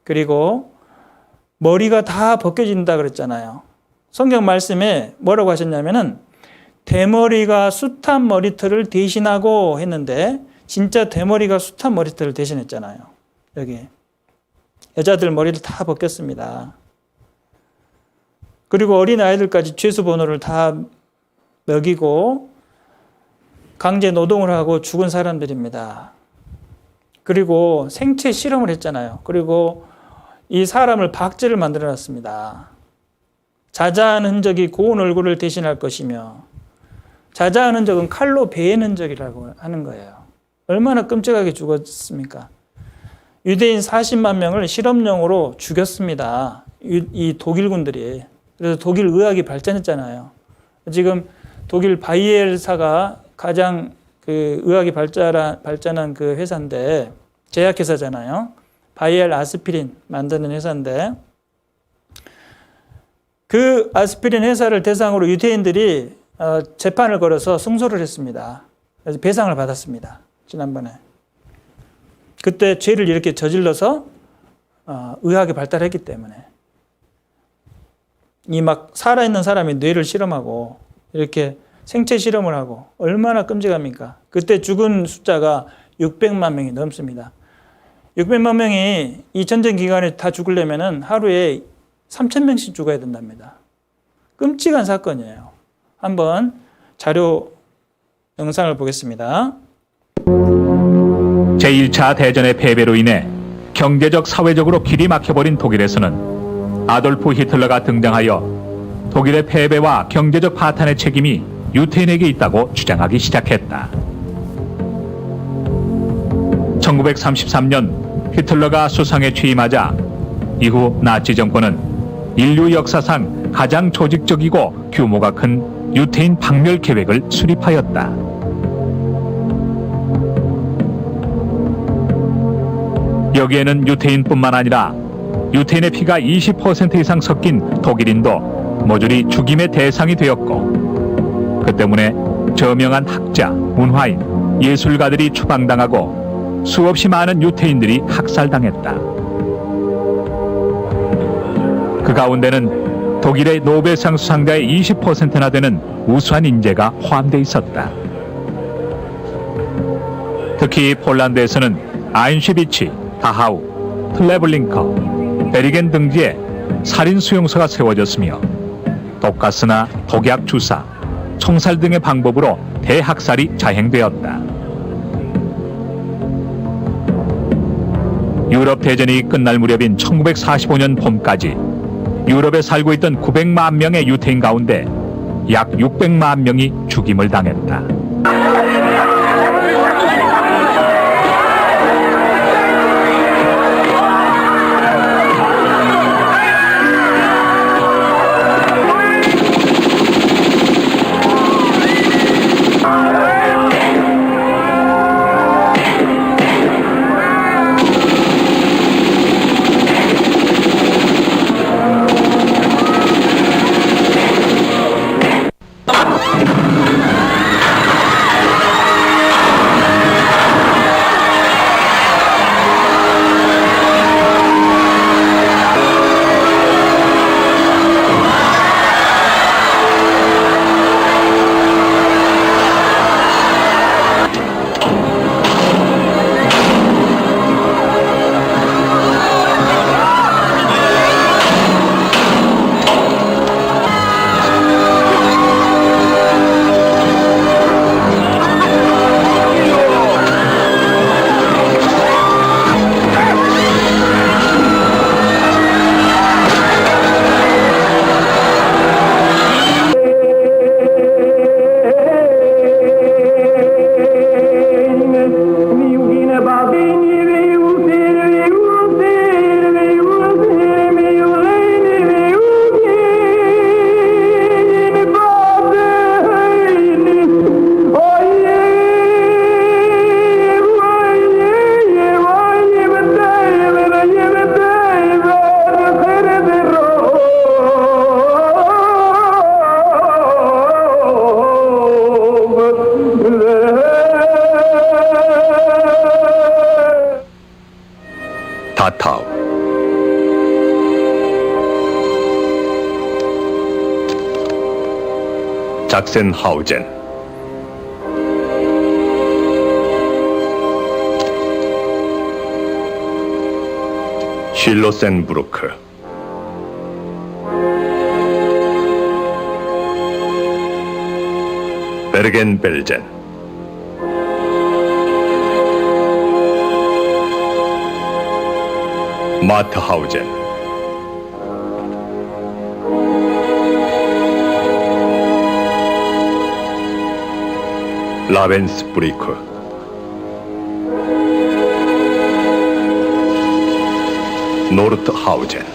그리고 머리가 다 벗겨진다 그랬잖아요. 성경 말씀에 뭐라고 하셨냐면은 대머리가 숱한 머리털을 대신하고 했는데 진짜 대머리가 숱한 머리털을 대신했잖아요. 여기 여자들 머리를 다 벗겼습니다. 그리고 어린 아이들까지 죄수 번호를 다 먹이고 강제 노동을 하고 죽은 사람들입니다. 그리고 생체 실험을 했잖아요. 그리고 이 사람을 박제를 만들어 놨습니다. 자자한 흔적이 고운 얼굴을 대신할 것이며 자자한 흔적은 칼로 베인 흔적이라고 하는 거예요. 얼마나 끔찍하게 죽었습니까? 유대인 40만 명을 실험용으로 죽였습니다. 이 독일군들이. 그래서 독일 의학이 발전했잖아요. 지금 독일 바이엘사가 가장 그 의학이 발전한 그 회사인데, 제약회사잖아요. 바이엘 아스피린 만드는 회사인데, 그 아스피린 회사를 대상으로 유대인들이 재판을 걸어서 승소를 했습니다. 그래서 배상을 받았습니다. 지난번에. 그때 죄를 이렇게 저질러서 의학이 발달했기 때문에. 이 막 살아있는 사람이 뇌를 실험하고 이렇게 생체 실험을 하고 얼마나 끔찍합니까? 그때 죽은 숫자가 600만 명이 넘습니다. 600만 명이 이 전쟁 기간에 다 죽으려면 하루에 3,000명씩 죽어야 된답니다. 끔찍한 사건이에요. 한번 자료 영상을 보겠습니다. 제1차 대전의 패배로 인해 경제적, 사회적으로 길이 막혀버린 독일에서는 아돌프 히틀러가 등장하여 독일의 패배와 경제적 파탄의 책임이 유태인에게 있다고 주장하기 시작했다. 1933년 히틀러가 수상에 취임하자 이후 나치 정권은 인류 역사상 가장 조직적이고 규모가 큰 유태인 박멸 계획을 수립하였다. 여기에는 유태인뿐만 아니라 유태인의 피가 20% 이상 섞인 독일인도 모조리 죽임의 대상이 되었고, 그 때문에 저명한 학자, 문화인, 예술가들이 추방당하고 수없이 많은 유태인들이 학살당했다. 그 가운데는 독일의 노벨상 수상자의 20%나 되는 우수한 인재가 포함되어 있었다. 특히 폴란드에서는 아인슈비츠, 다하우, 트레블링커, 베리겐 등지에 살인 수용소가 세워졌으며 독가스나 독약 주사, 총살 등의 방법으로 대학살이 자행되었다. 유럽 대전이 끝날 무렵인 1945년 봄까지 유럽에 살고 있던 900만 명의 유태인 가운데 약 600만 명이 죽임을 당했다. 작센하우젠, 쉴로센부르크, 베르겐벨젠, 마트하우젠, 라벤스부리크, 노르트하우젠,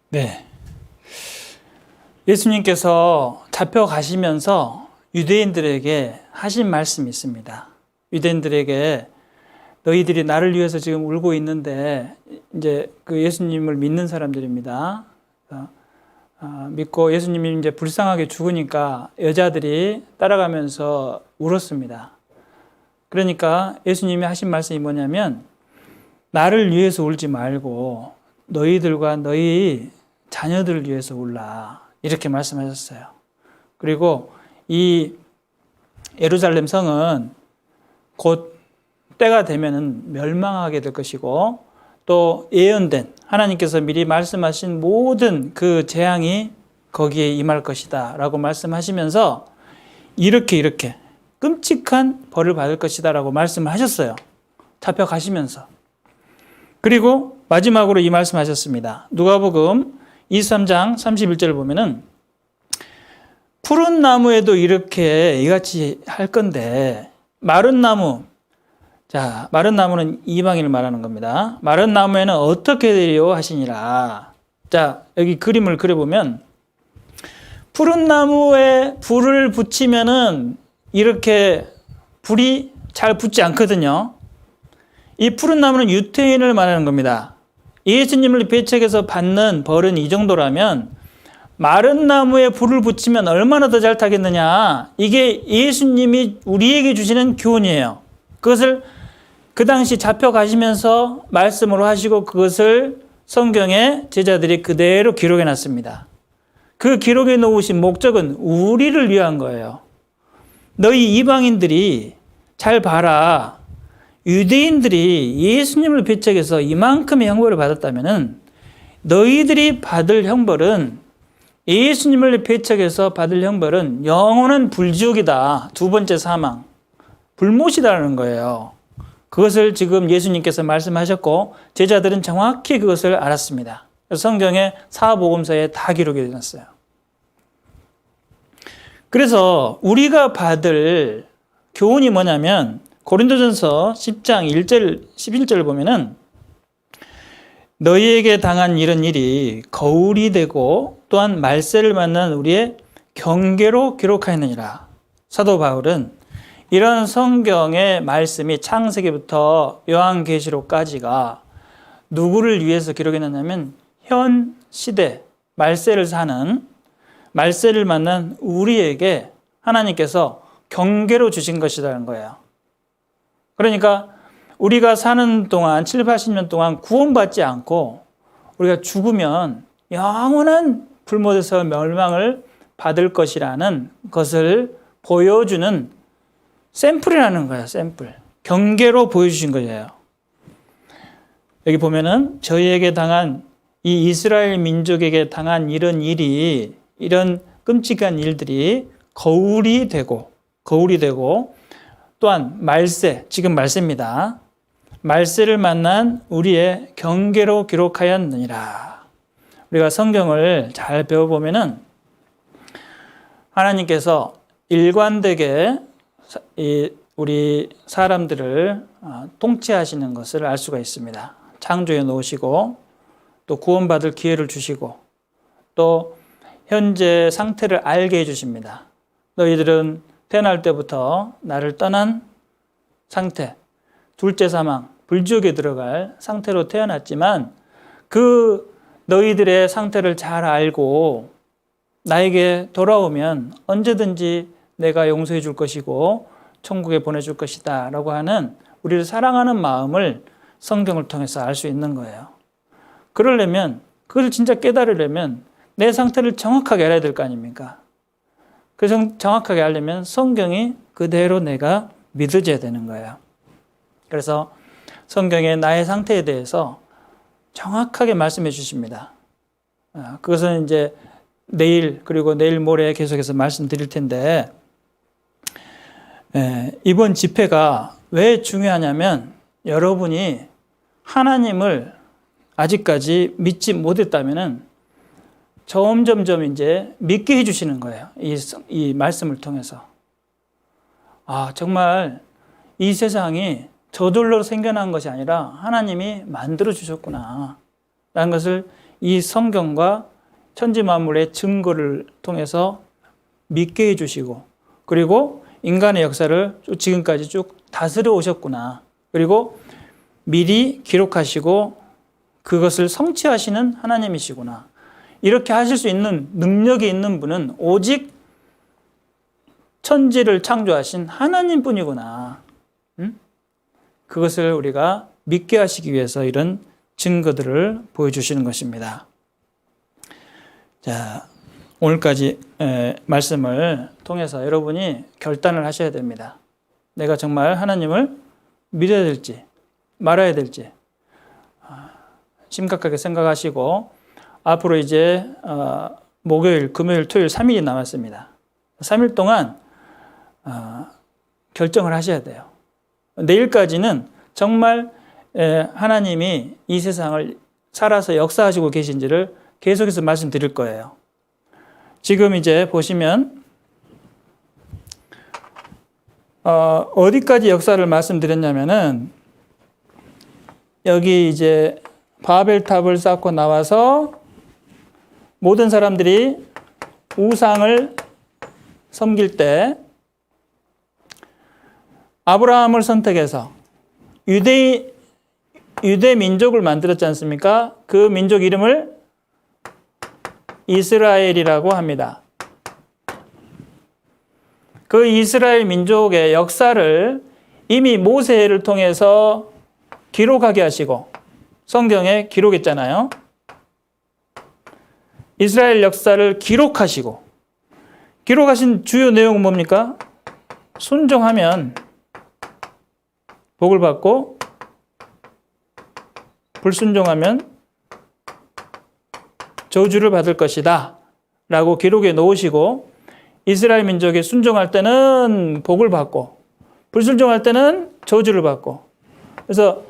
네. 예수님께서 잡혀가시면서 유대인들에게 하신 말씀이 있습니다. 유대인들에게 너희들이 나를 위해서 지금 울고 있는데, 이제 그 예수님을 믿는 사람들입니다. 믿고 예수님이 이제 불쌍하게 죽으니까 여자들이 따라가면서 울었습니다. 그러니까 예수님이 하신 말씀이 뭐냐면, 나를 위해서 울지 말고 너희들과 너희 자녀들을 위해서 울라, 이렇게 말씀하셨어요. 그리고 이 예루살렘 성은 곧 때가 되면은 멸망하게 될 것이고, 또 예언된 하나님께서 미리 말씀하신 모든 그 재앙이 거기에 임할 것이다 라고 말씀하시면서 이렇게 끔찍한 벌을 받을 것이다 라고 말씀을 하셨어요. 잡혀가시면서. 그리고 마지막으로 이 말씀하셨습니다. 누가복음 23장 31절을 보면은 푸른 나무에도 이렇게 이같이 할 건데, 마른 나무, 자, 마른 나무는 이방인을 말하는 겁니다. 마른 나무에는 어떻게 되리요 하시니라. 자, 여기 그림을 그려보면 푸른 나무에 불을 붙이면은 이렇게 불이 잘 붙지 않거든요. 이 푸른 나무는 유태인을 말하는 겁니다. 예수님을 배척해서 받는 벌은 이 정도라면 마른 나무에 불을 붙이면 얼마나 더 잘 타겠느냐. 이게 예수님이 우리에게 주시는 교훈이에요. 그것을 그 당시 잡혀가시면서 말씀으로 하시고 그것을 성경에 제자들이 그대로 기록해 놨습니다. 그 기록해 놓으신 목적은 우리를 위한 거예요. 너희 이방인들이 잘 봐라. 유대인들이 예수님을 배척해서 이만큼의 형벌을 받았다면은 너희들이 받을 형벌은, 예수님을 배척해서 받을 형벌은 영원한 불지옥이다. 두 번째 사망. 불못이라는 거예요. 그것을 지금 예수님께서 말씀하셨고 제자들은 정확히 그것을 알았습니다. 그래서 성경의 사복음서에 다 기록이 되어 있어요. 그래서 우리가 받을 교훈이 뭐냐면 고린도전서 10장 1절 11절을 보면은 너희에게 당한 이런 일이 거울이 되고 또한 말세를 만난 우리의 경계로 기록하였느니라. 사도 바울은 이런 성경의 말씀이 창세기부터 요한계시록까지가 누구를 위해서 기록해놨냐면 현 시대 말세를 사는, 말세를 만난 우리에게 하나님께서 경계로 주신 것이라는 거예요. 그러니까 우리가 사는 동안 7, 80년 동안 구원받지 않고 우리가 죽으면 영원한 불못에서 멸망을 받을 것이라는 것을 보여주는 샘플이라는 거예요. 샘플. 경계로 보여주신 거예요. 여기 보면은 저희에게 당한, 이 이스라엘 민족에게 당한 이런 일이, 이런 끔찍한 일들이 거울이 되고 또한 말세, 지금 말세입니다. 말세를 만난 우리의 경계로 기록하였느니라. 우리가 성경을 잘 배워보면은 하나님께서 일관되게 우리 사람들을 통치하시는 것을 알 수가 있습니다. 창조해 놓으시고 또 구원받을 기회를 주시고 또 현재 상태를 알게 해주십니다. 너희들은 태어날 때부터 나를 떠난 상태, 둘째 사망, 불지옥에 들어갈 상태로 태어났지만 그 너희들의 상태를 잘 알고 나에게 돌아오면 언제든지 내가 용서해 줄 것이고 천국에 보내줄 것이다 라고 하는 우리를 사랑하는 마음을 성경을 통해서 알 수 있는 거예요. 그러려면, 그걸 진짜 깨달으려면 내 상태를 정확하게 알아야 될 거 아닙니까? 그래서 정확하게 알려면 성경이 그대로 내가 믿어져야 되는 거예요. 그래서 성경에 나의 상태에 대해서 정확하게 말씀해 주십니다. 그것은 이제 내일 그리고 내일 모레 계속해서 말씀드릴 텐데, 이번 집회가 왜 중요하냐면 여러분이 하나님을 아직까지 믿지 못했다면은 점점점 이제 믿게 해주시는 거예요. 이 말씀을 통해서. 정말 이 세상이 저절로 생겨난 것이 아니라 하나님이 만들어 주셨구나 라는 것을 이 성경과 천지 만물의 증거를 통해서 믿게 해주시고, 그리고 인간의 역사를 지금까지 쭉 다스려 오셨구나, 그리고 미리 기록하시고 그것을 성취하시는 하나님이시구나, 이렇게 하실 수 있는 능력이 있는 분은 오직 천지를 창조하신 하나님뿐이구나. 그것을 우리가 믿게 하시기 위해서 이런 증거들을 보여주시는 것입니다. 자, 오늘까지 말씀을 통해서 여러분이 결단을 하셔야 됩니다. 내가 정말 하나님을 믿어야 될지 말아야 될지 심각하게 생각하시고, 앞으로 이제 목요일, 금요일, 토요일 3일이 남았습니다. 3일 동안 결정을 하셔야 돼요. 내일까지는 정말 하나님이 이 세상을 살아서 역사하시고 계신지를 계속해서 말씀드릴 거예요. 지금 이제 보시면 어디까지 역사를 말씀드렸냐면은, 여기 이제 바벨탑을 쌓고 나와서 모든 사람들이 우상을 섬길 때 아브라함을 선택해서 유대 민족을 만들었지 않습니까? 그 민족 이름을 이스라엘이라고 합니다. 그 이스라엘 민족의 역사를 이미 모세를 통해서 기록하게 하시고 성경에 기록했잖아요. 이스라엘 역사를 기록하시고, 기록하신 주요 내용은 뭡니까? 순종하면 복을 받고 불순종하면 저주를 받을 것이다 라고 기록해 놓으시고, 이스라엘 민족이 순종할 때는 복을 받고 불순종할 때는 저주를 받고, 그래서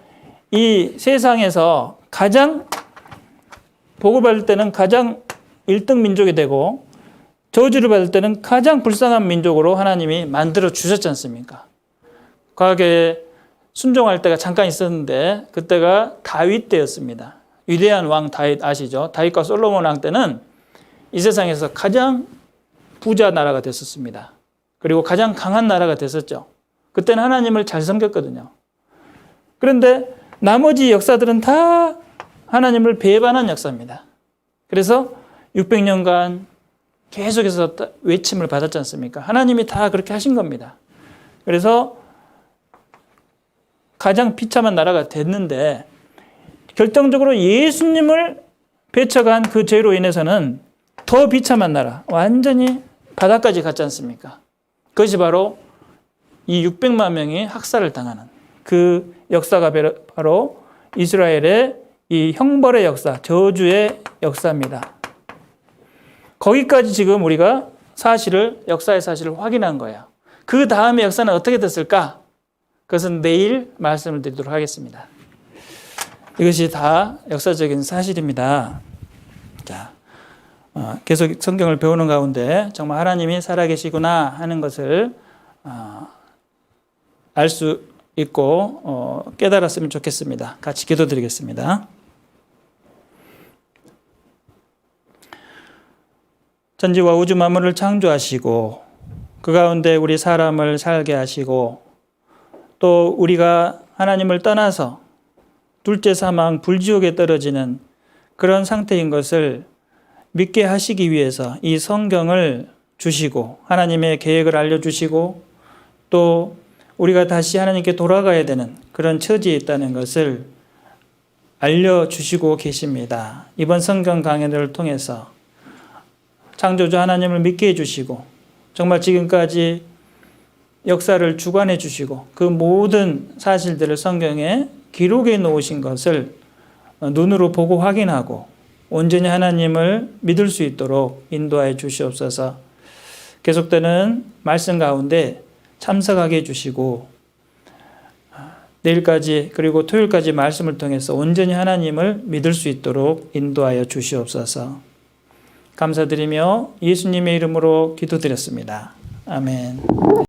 이 세상에서 가장 복을 받을 때는 가장 1등 민족이 되고 저주를 받을 때는 가장 불쌍한 민족으로 하나님이 만들어 주셨지 않습니까? 과거에 순종할 때가 잠깐 있었는데 그때가 다윗 때였습니다. 위대한 왕 다윗 아시죠? 다윗과 솔로몬 왕 때는 이 세상에서 가장 부자 나라가 됐었습니다. 그리고 가장 강한 나라가 됐었죠. 그때는 하나님을 잘 섬겼거든요. 그런데 나머지 역사들은 다 하나님을 배반한 역사입니다. 그래서 600년간 계속해서 외침을 받았지 않습니까? 하나님이 다 그렇게 하신 겁니다. 그래서 가장 비참한 나라가 됐는데, 결정적으로 예수님을 배척한 그 죄로 인해서는 더 비참한 나라, 완전히 바닥까지 갔지 않습니까? 그것이 바로 이 600만 명이 학살을 당하는 그 역사가 바로 이스라엘의 이 형벌의 역사, 저주의 역사입니다. 거기까지 지금 우리가 역사의 사실을 확인한 거예요. 그 다음의 역사는 어떻게 됐을까? 그것은 내일 말씀을 드리도록 하겠습니다. 이것이 다 역사적인 사실입니다. 자, 계속 성경을 배우는 가운데 정말 하나님이 살아계시구나 하는 것을 알 수 있고 깨달았으면 좋겠습니다. 같이 기도드리겠습니다. 천지와 우주 만물을 창조하시고 그 가운데 우리 사람을 살게 하시고, 또 우리가 하나님을 떠나서 둘째 사망 불지옥에 떨어지는 그런 상태인 것을 믿게 하시기 위해서 이 성경을 주시고 하나님의 계획을 알려주시고 또 우리가 다시 하나님께 돌아가야 되는 그런 처지에 있다는 것을 알려주시고 계십니다. 이번 성경 강연을 통해서 창조주 하나님을 믿게 해주시고 정말 지금까지 역사를 주관해 주시고 그 모든 사실들을 성경에 기록해 놓으신 것을 눈으로 보고 확인하고 온전히 하나님을 믿을 수 있도록 인도하여 주시옵소서. 계속되는 말씀 가운데 참석하게 해주시고 내일까지 그리고 토요일까지 말씀을 통해서 온전히 하나님을 믿을 수 있도록 인도하여 주시옵소서. 감사드리며 예수님의 이름으로 기도드렸습니다. 아멘.